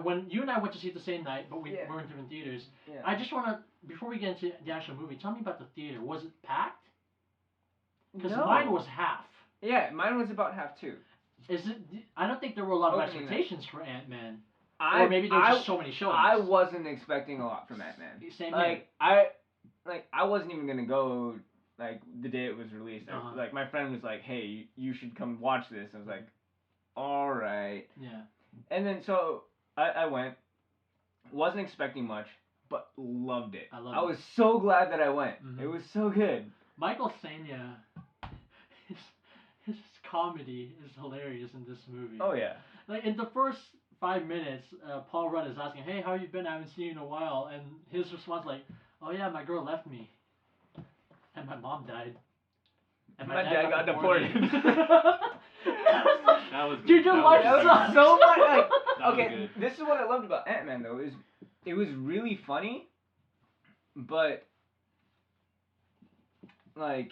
Speaker 1: when you and I went to see it the same night, but we were in different theaters.
Speaker 5: Yeah.
Speaker 1: I just want to, before we get into the actual movie, tell me about the theater. Was it packed? Because
Speaker 5: No.
Speaker 1: mine was half.
Speaker 5: Yeah, mine was about half too.
Speaker 1: Is it? I don't think there were a lot of
Speaker 5: Opening night.
Speaker 1: expectations for Ant-Man, or maybe there was just so many showings.
Speaker 5: I wasn't expecting a lot from Ant-Man.
Speaker 1: Same
Speaker 5: Like I wasn't even gonna go like the day it was released.
Speaker 1: Uh-huh.
Speaker 5: Like my friend was like, "Hey, you should come watch this." I was like, "All right."
Speaker 1: Yeah.
Speaker 5: And then so I went. Wasn't expecting much, but loved it.
Speaker 1: I loved
Speaker 5: I
Speaker 1: it.
Speaker 5: was so glad that I went.
Speaker 1: Mhm.
Speaker 5: It was so good.
Speaker 1: Michael Sena, his comedy is hilarious in this movie.
Speaker 5: Oh yeah.
Speaker 1: Like in the first 5 minutes, Paul Rudd is asking, "Hey, how you been? I haven't seen you in a while." And his response like, "Oh yeah, my girl left me, and my mom died, and
Speaker 5: My dad got deported."
Speaker 2: That was
Speaker 1: Dude, your life
Speaker 5: That was
Speaker 1: sucks.
Speaker 5: so much. Like,
Speaker 2: That was
Speaker 5: okay,
Speaker 2: good.
Speaker 5: this is what I loved about Ant-Man though. It was really funny, but like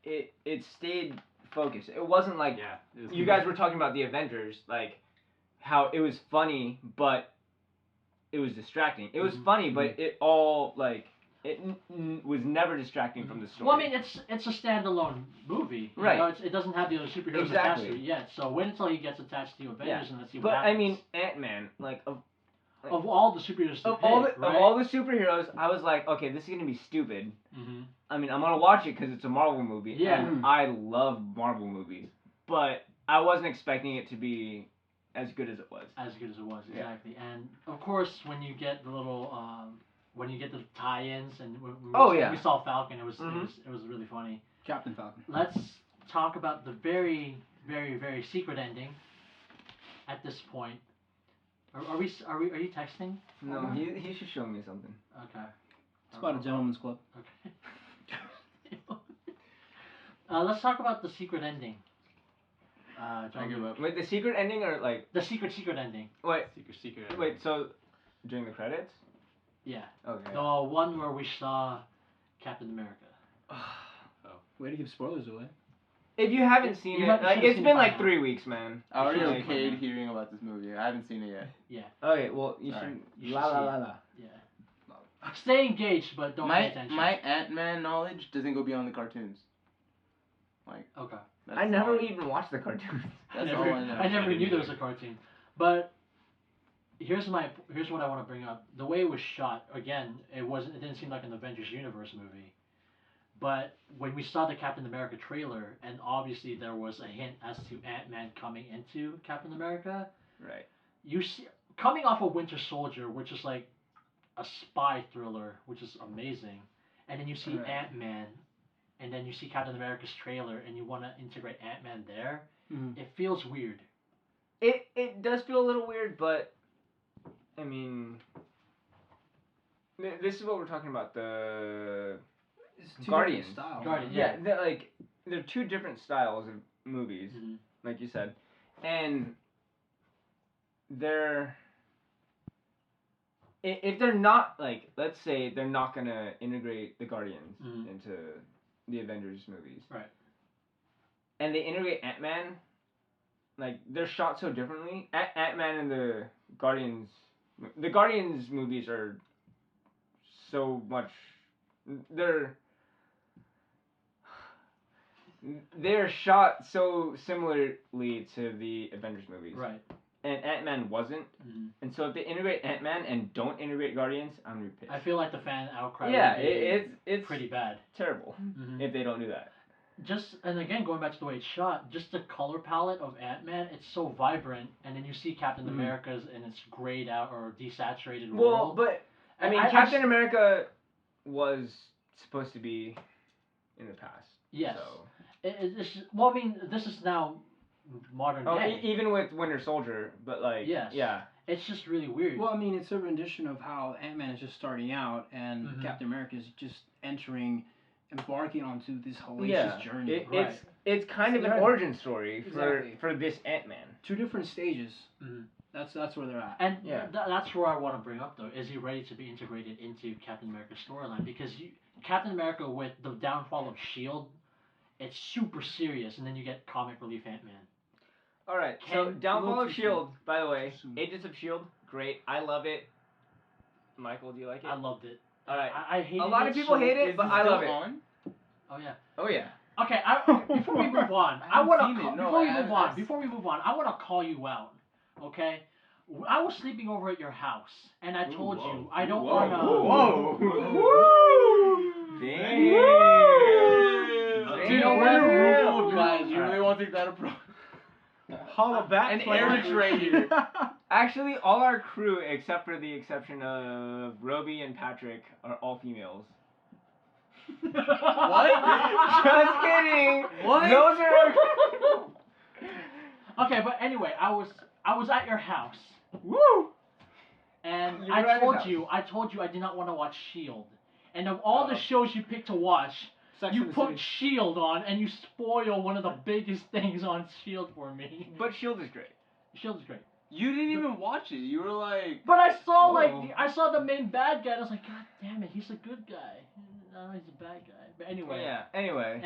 Speaker 5: it stayed focused. It wasn't like
Speaker 2: Yeah. It was
Speaker 5: you
Speaker 2: good.
Speaker 5: guys were talking about the Avengers, like how it was funny, but it was distracting. It was
Speaker 1: Mhm.
Speaker 5: funny, but it all like it was never distracting from the story.
Speaker 1: Well, I mean, it's a standalone movie. You
Speaker 5: Right.
Speaker 1: know, it doesn't have the other superheroes attached to
Speaker 5: Exactly.
Speaker 1: it yet. So wait until he gets attached to Avengers and let's see what
Speaker 5: But
Speaker 1: happens.
Speaker 5: I mean, Ant-Man, like
Speaker 1: Of all the superheroes to
Speaker 5: Of
Speaker 1: pick, right?
Speaker 5: of all the superheroes, I was like, okay, this is gonna be stupid.
Speaker 1: Mm-hmm.
Speaker 5: I mean, I'm gonna watch it because it's a Marvel movie,
Speaker 1: Yeah.
Speaker 5: and I love Marvel movies, but I wasn't expecting it to be as good as it was.
Speaker 1: As good as it was,
Speaker 5: Yeah.
Speaker 1: exactly. And of course, when you get the little, when you get the tie-ins, and we saw Falcon, it was really funny.
Speaker 4: Captain Falcon.
Speaker 1: Let's talk about the very, very, very secret ending. At this point, are you texting?
Speaker 5: No, he should show me something.
Speaker 1: Okay.
Speaker 4: It's about a gentleman's club.
Speaker 1: Okay. Let's talk about the secret ending.
Speaker 3: I give up.
Speaker 5: Wait, the secret ending or like
Speaker 1: the secret ending?
Speaker 5: wait,
Speaker 2: Secret ending.
Speaker 5: wait. So during the credits?
Speaker 1: Yeah.
Speaker 5: Okay.
Speaker 1: The one where we saw Captain America.
Speaker 4: Way to give spoilers away.
Speaker 5: If you haven't seen it, like it's been like 3 weeks, man.
Speaker 3: I already
Speaker 1: Like,
Speaker 3: okayed hearing about this movie. I haven't seen it yet.
Speaker 1: Yeah.
Speaker 5: Okay, well you
Speaker 3: Sorry.
Speaker 5: should.
Speaker 1: You should
Speaker 5: La la
Speaker 1: see
Speaker 5: la
Speaker 1: it.
Speaker 5: la.
Speaker 1: Yeah. Stay engaged, but don't pay attention.
Speaker 3: My Ant-Man knowledge doesn't go beyond the cartoons. Like.
Speaker 1: Okay.
Speaker 5: I never even watched the cartoons.
Speaker 3: That's all I know.
Speaker 1: I never knew there was a cartoon. But here's what I want to bring up. The way it was shot, again, it didn't seem like an Avengers Universe movie. But when we saw the Captain America trailer, and obviously there was a hint as to Ant-Man coming into Captain America.
Speaker 5: Right.
Speaker 1: You see, coming off of Winter Soldier, which is like a spy thriller, which is amazing, and then you see Ant-Man, and then you see Captain America's trailer, and you want to integrate Ant-Man there.
Speaker 4: Mm-hmm.
Speaker 1: It feels weird.
Speaker 5: It does feel a little weird, but I mean, this is what we're talking about. The
Speaker 4: It's two
Speaker 5: Guardians.
Speaker 4: different styles.
Speaker 1: Guardians.
Speaker 5: yeah, they're two different styles of movies,
Speaker 1: Mm-hmm.
Speaker 5: like you said, and they're if they're not like, let's say they're not gonna integrate the Guardians into the Avengers movies,
Speaker 1: right?
Speaker 5: And they integrate Ant-Man, like they're shot so differently. Ant-Man and the Guardians movies are so much. They're shot so similarly to the Avengers movies.
Speaker 1: Right.
Speaker 5: And Ant-Man wasn't.
Speaker 1: Mm-hmm.
Speaker 5: And so if they integrate Ant-Man and don't integrate Guardians, I'm gonna be pissed.
Speaker 1: I feel like the fan outcry.
Speaker 5: Yeah,
Speaker 1: would be
Speaker 5: it's
Speaker 1: pretty bad.
Speaker 5: terrible if they don't do that.
Speaker 1: Just, and again, going back to the way it's shot, just the color palette of Ant-Man, it's so vibrant, and then you see Captain America's and it's grayed out or desaturated world.
Speaker 5: Well, but I mean,
Speaker 1: I
Speaker 5: Captain America was supposed to be in the past.
Speaker 1: Yes.
Speaker 5: So.
Speaker 1: Well, I mean, this is now modern day.
Speaker 5: Even with Winter Soldier, but like,
Speaker 1: yes.
Speaker 5: Yeah.
Speaker 1: It's just really weird.
Speaker 4: Well, I mean, it's a rendition of how Ant-Man is just starting out, and Captain America is just embarking onto this hellacious journey.
Speaker 5: It's kind of an origin story for this Ant-Man.
Speaker 4: Two different stages. Mm-hmm. That's where they're at.
Speaker 1: And that's where I want to bring up, though. Is he ready to be integrated into Captain America's storyline? Because Captain America, with the downfall of S.H.I.E.L.D., it's super serious, and then you get comic relief Ant-Man.
Speaker 5: All right, so downfall of S.H.I.E.L.D., by the way, Agents of S.H.I.E.L.D., great. I love it. Michael, do you like it?
Speaker 1: I loved it.
Speaker 5: All right.
Speaker 1: I hate it.
Speaker 5: A lot of people hate it, but I love it.
Speaker 3: On?
Speaker 1: Oh, yeah.
Speaker 5: Oh, yeah.
Speaker 1: Okay, before we move on, before we move on, I want to call you out, okay? I was sleeping over at your house, and I told you I don't want to...
Speaker 5: Whoa! Damn!
Speaker 3: Dude, we're in a room full of guys. You really want to take that approach?
Speaker 4: Holla back.
Speaker 3: And Eric's right here.
Speaker 5: Actually, all our crew, except for the exception of Roby and Patrick, are all females.
Speaker 3: What?
Speaker 5: Just kidding.
Speaker 3: What?
Speaker 5: Those are.
Speaker 1: Okay, but anyway, I was at your house.
Speaker 5: Woo!
Speaker 1: And
Speaker 5: You were
Speaker 1: I
Speaker 5: at
Speaker 1: told
Speaker 5: his
Speaker 1: you I did not want to watch S.H.I.E.L.D. And of all the shows you picked to watch, you put S.H.I.E.L.D. on, and you spoil one of the biggest things on S.H.I.E.L.D. for me.
Speaker 5: But S.H.I.E.L.D. is great.
Speaker 1: S.H.I.E.L.D. is great.
Speaker 3: You didn't even watch it. You were like...
Speaker 1: But I saw I saw the main bad guy, and I was like, God damn it, he's a good guy. No, he's a bad guy. But anyway.
Speaker 5: Yeah. Anyway.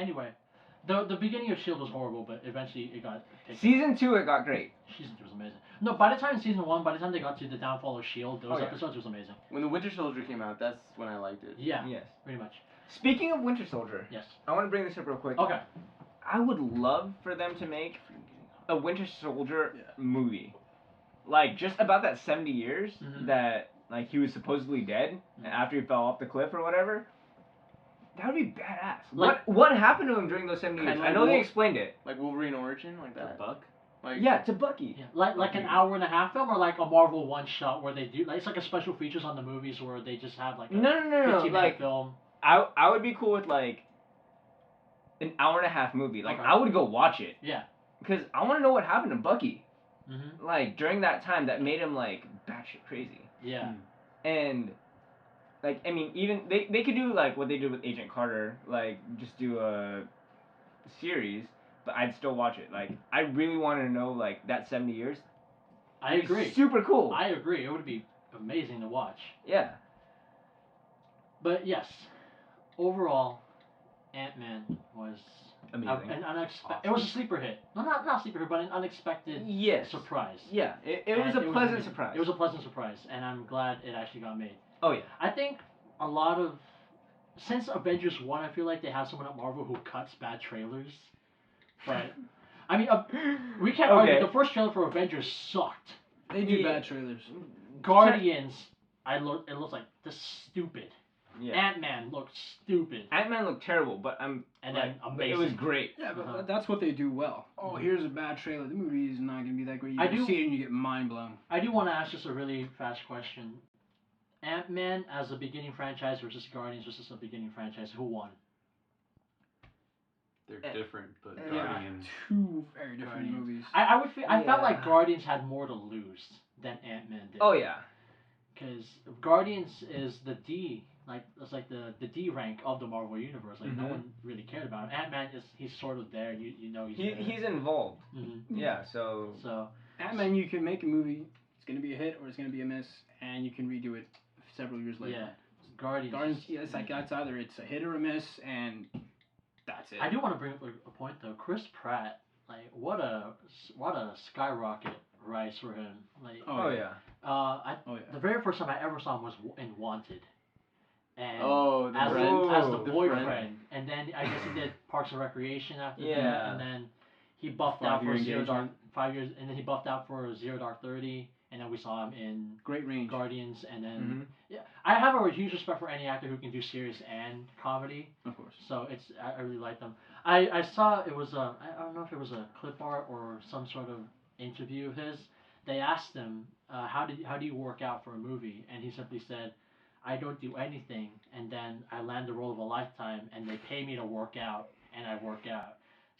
Speaker 1: The beginning of S.H.I.E.L.D. was horrible, but eventually it got picked
Speaker 5: Season 2, it got great.
Speaker 1: Season 2 was amazing. No, by the time Season 1, by the time they got to the downfall of S.H.I.E.L.D., those episodes was amazing.
Speaker 3: When the Winter Soldier came out, that's when I liked it.
Speaker 1: Yeah.
Speaker 5: Yes.
Speaker 1: Pretty much.
Speaker 5: Speaking of Winter Soldier.
Speaker 1: Yes.
Speaker 5: I want to bring this up real quick.
Speaker 1: Okay.
Speaker 5: I would love for them to make a Winter Soldier movie. like just about that 70 years
Speaker 1: Mhm.
Speaker 5: that like he was supposedly dead, and after he fell off the cliff or whatever. That would be badass.
Speaker 1: Like-
Speaker 5: what happened to him during those 70 years?
Speaker 3: Kinda
Speaker 5: I know
Speaker 3: like
Speaker 5: they
Speaker 3: Wolf-
Speaker 5: explained it.
Speaker 3: Like Wolverine origin, like
Speaker 2: The
Speaker 3: that.
Speaker 2: buck.
Speaker 3: Like
Speaker 5: Yeah, to Bucky.
Speaker 1: Yeah, like an hour and a half film, or like a Marvel one shot where they do like it's like a special features on the movies where they just have like a
Speaker 5: No,
Speaker 1: 15-minute
Speaker 5: like
Speaker 1: film.
Speaker 5: I would be cool with like an hour and a half movie. Like
Speaker 1: Okay.
Speaker 5: I would go watch it
Speaker 1: Yeah.
Speaker 5: because I want to know what happened to Bucky.
Speaker 1: Mhm.
Speaker 5: Like during that time that made him like batshit crazy.
Speaker 1: Yeah.
Speaker 5: And like I mean even they could do like what they did with Agent Carter, like just do a series, but I'd still watch it. Like I really want to know like that 70 years.
Speaker 1: I agree.
Speaker 5: Super cool.
Speaker 1: I agree. It would be amazing to watch.
Speaker 5: Yeah.
Speaker 1: But yes, overall, Ant-Man was
Speaker 5: Amazing.
Speaker 1: an unexpected. It was a sleeper hit. No, not sleeper hit, but an unexpected
Speaker 5: Yes.
Speaker 1: surprise.
Speaker 5: Yeah, it was
Speaker 1: And
Speaker 5: a pleasant
Speaker 1: amazing.
Speaker 5: surprise.
Speaker 1: It was a pleasant surprise, and I'm glad it actually got made.
Speaker 5: Oh yeah.
Speaker 1: I think a lot of since Avengers 1, I feel like they have someone at Marvel who cuts bad trailers. But I mean, we can't argue. The first trailer for Avengers sucked.
Speaker 4: They do bad trailers.
Speaker 1: Guardians, it looks like this stupid.
Speaker 5: Yeah.
Speaker 1: Ant-Man looked stupid.
Speaker 5: Ant-Man looked terrible, but
Speaker 1: And
Speaker 5: like,
Speaker 1: then amazing.
Speaker 5: it was great.
Speaker 4: Yeah, but
Speaker 1: Uh-huh.
Speaker 4: that's what they do well. Oh, here's a bad trailer. The movie is not gonna be that great. You
Speaker 1: I
Speaker 4: just
Speaker 1: do-
Speaker 4: see it and you get mind blown.
Speaker 1: I do want to ask just a really fast question. Ant-Man as a beginning franchise versus Guardians versus a beginning franchise, who won?
Speaker 2: They're different, but
Speaker 5: Yeah.
Speaker 2: Guardians.
Speaker 4: Two very different
Speaker 1: Guardians.
Speaker 4: movies.
Speaker 1: I felt like
Speaker 5: Yeah.
Speaker 1: Guardians had more to lose than Ant-Man did.
Speaker 5: Oh yeah.
Speaker 1: Because Guardians is the D, like it's like the D rank of the Marvel universe. Like no
Speaker 5: Mhm.
Speaker 1: one really cared about him. Ant-Man he's sort of there. You know he's there.
Speaker 5: He's involved.
Speaker 1: Mhm.
Speaker 5: Yeah. So.
Speaker 1: So
Speaker 4: Ant-Man, you can make a movie. It's gonna be a hit or it's gonna be a miss, and you can redo it several years later.
Speaker 1: yeah, Guardians.
Speaker 4: Guardians, yeah, it's like it's either it's a hit or a miss, and that's it.
Speaker 1: I do want to bring up a point though. Chris Pratt, like what a skyrocket rise for him. Like
Speaker 5: Oh yeah.
Speaker 1: the very first time I ever saw him was in Wanted. And
Speaker 3: Oh, the
Speaker 1: as,
Speaker 3: friend.
Speaker 1: as the
Speaker 3: The
Speaker 1: boyfriend,
Speaker 3: friend.
Speaker 1: and then I guess he did Parks and Recreation after that,
Speaker 5: Yeah.
Speaker 1: and then he buffed out
Speaker 4: 5-year
Speaker 1: for Zero Dark
Speaker 4: engagement.
Speaker 1: 5 years, and then he buffed out for Zero Dark 30, and then we saw him in
Speaker 4: Great range.
Speaker 1: Guardians, and then
Speaker 5: Mhm.
Speaker 1: yeah, I have a huge respect for any actor who can do serious and comedy.
Speaker 4: Of course.
Speaker 1: So I really like them. I saw it was I don't know if it was a clip art or some sort of interview of his. They asked him how do you work out for a movie, and he simply said, I don't do anything, and then I land the role of a lifetime, and they pay me to work out, and I work out.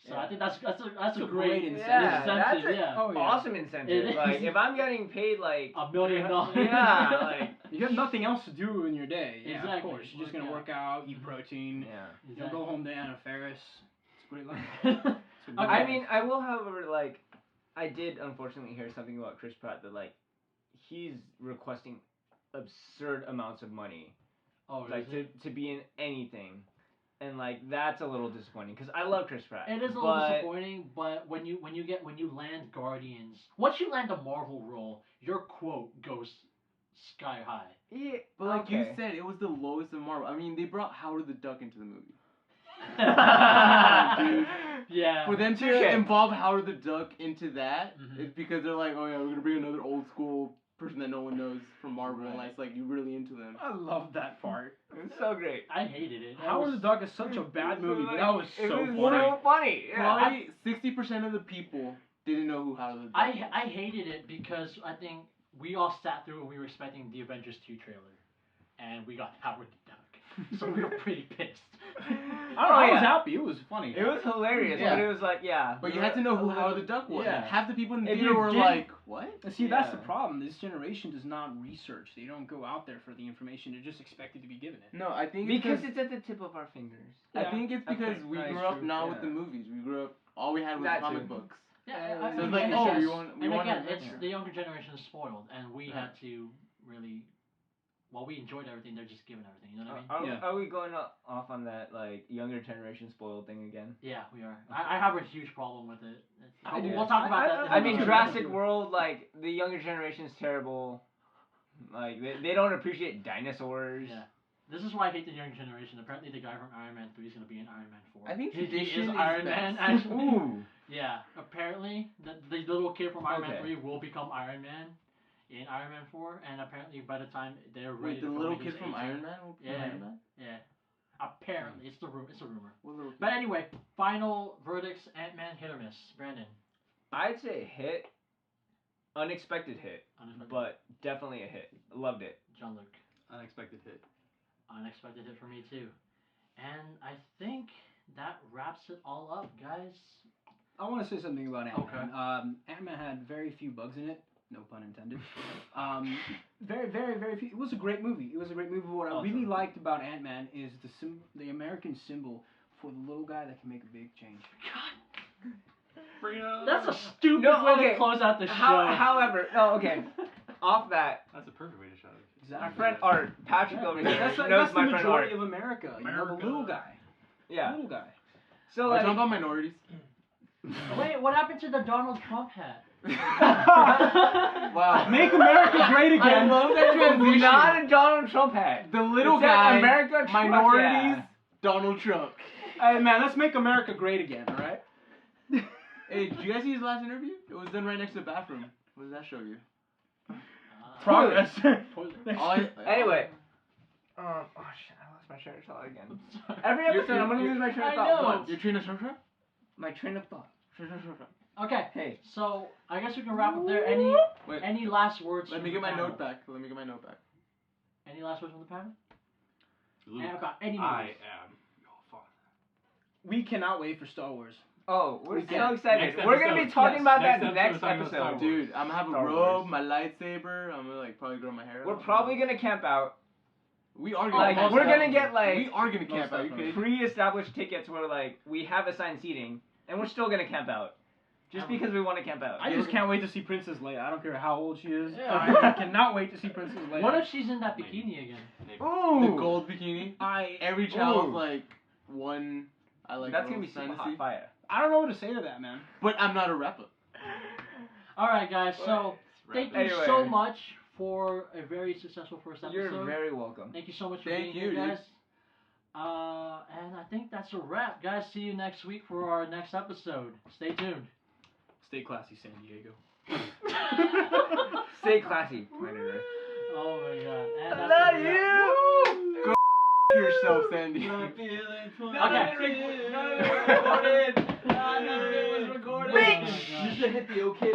Speaker 1: So I think that's a great
Speaker 4: incentive.
Speaker 5: Yeah, that's
Speaker 1: incentive.
Speaker 5: an
Speaker 1: Yeah.
Speaker 4: Oh, yeah.
Speaker 5: awesome incentive.
Speaker 1: It
Speaker 5: Like
Speaker 1: is.
Speaker 5: if I'm getting paid like
Speaker 1: $1 million.
Speaker 5: Yeah, like
Speaker 4: You have nothing else to do in your day. Yeah,
Speaker 1: Exactly.
Speaker 4: of course. You're just gonna
Speaker 1: Work
Speaker 4: work out, eat protein.
Speaker 5: yeah.
Speaker 4: You'll go home to Anna Faris. It's a great life.
Speaker 1: Exactly.
Speaker 4: It's a good
Speaker 5: I
Speaker 4: life.
Speaker 5: mean, I will, however, like, I did unfortunately hear something about Chris Pratt that like he's requesting absurd amounts of money,
Speaker 1: Oh,
Speaker 5: like
Speaker 1: is it?
Speaker 5: to be in anything, and like that's a little disappointing because I love Chris Pratt.
Speaker 1: It is a little disappointing, but when you land Guardians, once you land a Marvel role, your quote goes sky high.
Speaker 5: Yeah,
Speaker 3: But like you
Speaker 5: okay.
Speaker 3: said, it was the lowest of Marvel. I mean, they brought Howard the Duck into the movie.
Speaker 1: Yeah.
Speaker 3: For them to
Speaker 5: Touche.
Speaker 3: involve Howard the Duck into that,
Speaker 1: Mhm.
Speaker 3: it's because they're like, oh yeah, we're gonna bring another old school person that no one knows from Marvel, and
Speaker 1: Right.
Speaker 3: it's like you're really into them.
Speaker 4: I love that part.
Speaker 5: It's so great.
Speaker 1: I hated it.
Speaker 4: Howard the Duck is such a bad movie, but that was
Speaker 5: It
Speaker 4: so
Speaker 5: was
Speaker 4: funny.
Speaker 5: so funny. Yeah.
Speaker 3: Probably 60% of the people didn't know who Howard the Duck was.
Speaker 1: I hated it because I think we all sat through and we were expecting the Avengers 2 trailer, and we got Howard the Duck, so we were pretty pissed.
Speaker 4: I was happy. It was funny.
Speaker 5: It was hilarious,
Speaker 3: Yeah.
Speaker 5: but it was like, yeah.
Speaker 3: But you had to know who Howard the Duck was.
Speaker 4: Yeah.
Speaker 3: Half the people in the
Speaker 5: If
Speaker 3: theater
Speaker 5: you
Speaker 3: were
Speaker 5: didn't-
Speaker 3: like, what?
Speaker 4: And see, that's the
Speaker 5: Yeah.
Speaker 4: problem. This generation does not research. They don't go out there for the information. They're just expected to be given it.
Speaker 3: No, I think
Speaker 5: Because it's at the tip of our fingers.
Speaker 3: I
Speaker 4: Yeah.
Speaker 3: think it's because
Speaker 5: Okay.
Speaker 3: we
Speaker 5: That is
Speaker 3: grew up
Speaker 5: true,
Speaker 3: not
Speaker 5: yeah.
Speaker 3: with the movies. We grew up, all we had was
Speaker 5: That
Speaker 3: comic
Speaker 5: too.
Speaker 3: books.
Speaker 1: Yeah,
Speaker 4: So
Speaker 3: it's
Speaker 1: and
Speaker 3: like,
Speaker 1: again,
Speaker 3: oh,
Speaker 1: it's-
Speaker 3: we want- we
Speaker 1: and
Speaker 3: want
Speaker 1: again,
Speaker 3: to-
Speaker 1: it's the younger generation is spoiled, and we had to really. While we enjoyed everything, they're just giving everything. You know what I mean?
Speaker 5: Are we going off on that like younger generation spoiled thing again?
Speaker 1: Yeah, we are. I have a huge problem with it.
Speaker 4: I do.
Speaker 1: We'll talk about that. in
Speaker 5: I
Speaker 1: a
Speaker 5: mean,
Speaker 1: minute.
Speaker 5: Jurassic World, like the younger generation is terrible. Like they don't appreciate dinosaurs.
Speaker 1: Yeah. This is why I hate the younger generation. Apparently, the guy from Iron Man 3 is gonna be in Iron Man 4.
Speaker 3: I think
Speaker 1: he
Speaker 3: tradition
Speaker 1: is
Speaker 3: is
Speaker 1: Iron
Speaker 3: best.
Speaker 1: Man. Actually.
Speaker 5: Ooh.
Speaker 1: Yeah. Apparently, the little kid from Iron Man
Speaker 5: Okay.
Speaker 1: 3 will become Iron Man in Iron Man 4, and apparently by the time they're ready
Speaker 3: Wait,
Speaker 1: to
Speaker 3: the
Speaker 1: film
Speaker 3: little
Speaker 1: it,
Speaker 3: kid
Speaker 1: he's
Speaker 3: from
Speaker 1: 18.
Speaker 3: Iron Man will be
Speaker 1: Yeah.
Speaker 3: Iron Man?
Speaker 1: Yeah. Apparently, it's a rumor.
Speaker 3: What little kid?
Speaker 1: But anyway, final verdicts: Ant-Man, hit or miss. Brandon.
Speaker 5: I'd say hit. Unexpected hit,
Speaker 1: Unexpected.
Speaker 5: but definitely a hit. Loved it.
Speaker 1: John Luke.
Speaker 2: Unexpected hit.
Speaker 1: Unexpected hit for me too. And I think that wraps it all up, guys.
Speaker 4: I want to say something about Ant-Man.
Speaker 1: Okay.
Speaker 4: Ant-Man had very few bugs in it. No pun intended. Very, very, very few. It was a great movie. It was a great movie. What I really liked about Ant-Man is the American symbol for the little guy that can make a big change.
Speaker 1: God.
Speaker 2: Freedom.
Speaker 1: That's a stupid way
Speaker 5: okay.
Speaker 1: to close out the show.
Speaker 5: However, okay. Off that,
Speaker 2: That's a perfect way to show it.
Speaker 4: Exactly.
Speaker 5: our friend Art, Patrick over here,
Speaker 4: That's
Speaker 5: knows
Speaker 4: the
Speaker 5: my friend
Speaker 4: majority
Speaker 5: Art.
Speaker 4: of America. You know, the
Speaker 2: America.
Speaker 4: little guy.
Speaker 5: Yeah.
Speaker 4: Little guy.
Speaker 5: So
Speaker 3: Are you
Speaker 5: like,
Speaker 3: talking about minorities?
Speaker 1: Wait, what happened to the Donald Trump hat?
Speaker 3: Wow.
Speaker 4: Make America great again.
Speaker 3: I love that transition.
Speaker 5: not a Donald Trump hat.
Speaker 3: The little
Speaker 5: It said
Speaker 3: guy,
Speaker 5: America Trump,
Speaker 3: minorities,
Speaker 5: yeah.
Speaker 3: Donald Trump.
Speaker 4: Hey man, let's make America great again, all right?
Speaker 3: Hey, did you guys see his last interview? It was done right next to the bathroom. What does that show you?
Speaker 4: Progress.
Speaker 5: Anyway. Oh shit! I lost my train of thought again. Every
Speaker 3: You're-
Speaker 5: episode, I'm gonna lose my train
Speaker 1: I
Speaker 5: of thought
Speaker 1: know.
Speaker 5: once.
Speaker 3: Your train of thought?
Speaker 5: My train of thought.
Speaker 1: Okay,
Speaker 5: Hey.
Speaker 1: so I guess we can wrap up there.
Speaker 3: Wait.
Speaker 1: Any last words?
Speaker 3: Let
Speaker 1: from
Speaker 3: me
Speaker 1: the
Speaker 3: get my
Speaker 1: panel?
Speaker 3: note back. Let me get my note back.
Speaker 1: Any last words from the panel?
Speaker 2: Luke,
Speaker 1: And about any
Speaker 2: I
Speaker 1: movies.
Speaker 2: am your father.
Speaker 4: We cannot wait for Star Wars.
Speaker 5: Oh, we're
Speaker 4: Yeah.
Speaker 5: so excited.
Speaker 2: Next
Speaker 5: We're gonna be
Speaker 2: episode.
Speaker 5: talking
Speaker 4: Yes.
Speaker 5: about
Speaker 2: Next
Speaker 5: that next
Speaker 2: episode, we're talking about Star
Speaker 5: episode.
Speaker 2: Wars.
Speaker 3: Dude, I'm gonna have a
Speaker 5: Star
Speaker 3: robe,
Speaker 5: Wars.
Speaker 3: my lightsaber. I'm gonna like probably grow my hair.
Speaker 5: We're
Speaker 3: out.
Speaker 5: probably gonna camp out.
Speaker 3: We are
Speaker 5: Like,
Speaker 3: gonna.
Speaker 5: we're gonna get like
Speaker 3: We are gonna camp out. You
Speaker 4: definitely.
Speaker 3: kidding?
Speaker 5: pre-established tickets where like we have assigned seating, and we're still gonna camp out, just because we want to camp out.
Speaker 4: I just can't wait to see Princess Leia. I don't care how old she is.
Speaker 1: Yeah.
Speaker 4: I cannot wait to see Princess Leia.
Speaker 1: What if she's in that bikini again?
Speaker 2: Maybe.
Speaker 5: Ooh,
Speaker 3: The gold bikini. Every child's like one. I like.
Speaker 5: that's gonna be
Speaker 3: girls
Speaker 5: super
Speaker 3: fantasy.
Speaker 5: hot fire.
Speaker 4: I don't know what to say to that, man.
Speaker 3: But I'm not a rapper.
Speaker 1: All right, guys. So thank you
Speaker 5: Anyway.
Speaker 1: so much for a very successful first episode.
Speaker 5: You're very welcome.
Speaker 1: Thank you so much for
Speaker 3: Thank
Speaker 1: being
Speaker 3: you,
Speaker 1: here,
Speaker 3: dude.
Speaker 1: guys. And I think that's a wrap, guys. See you next week for our next episode. Stay tuned.
Speaker 4: Stay classy, San Diego.
Speaker 5: Stay classy, planet Earth.
Speaker 1: Oh my god. And
Speaker 5: I
Speaker 1: that's
Speaker 5: love
Speaker 1: a wrap.
Speaker 5: you.
Speaker 3: Go yourself, Sandy.
Speaker 1: Okay.
Speaker 5: Recorded.
Speaker 1: None of it was recorded.
Speaker 5: Bitch!
Speaker 1: Oh my gosh.
Speaker 5: You should hit the OK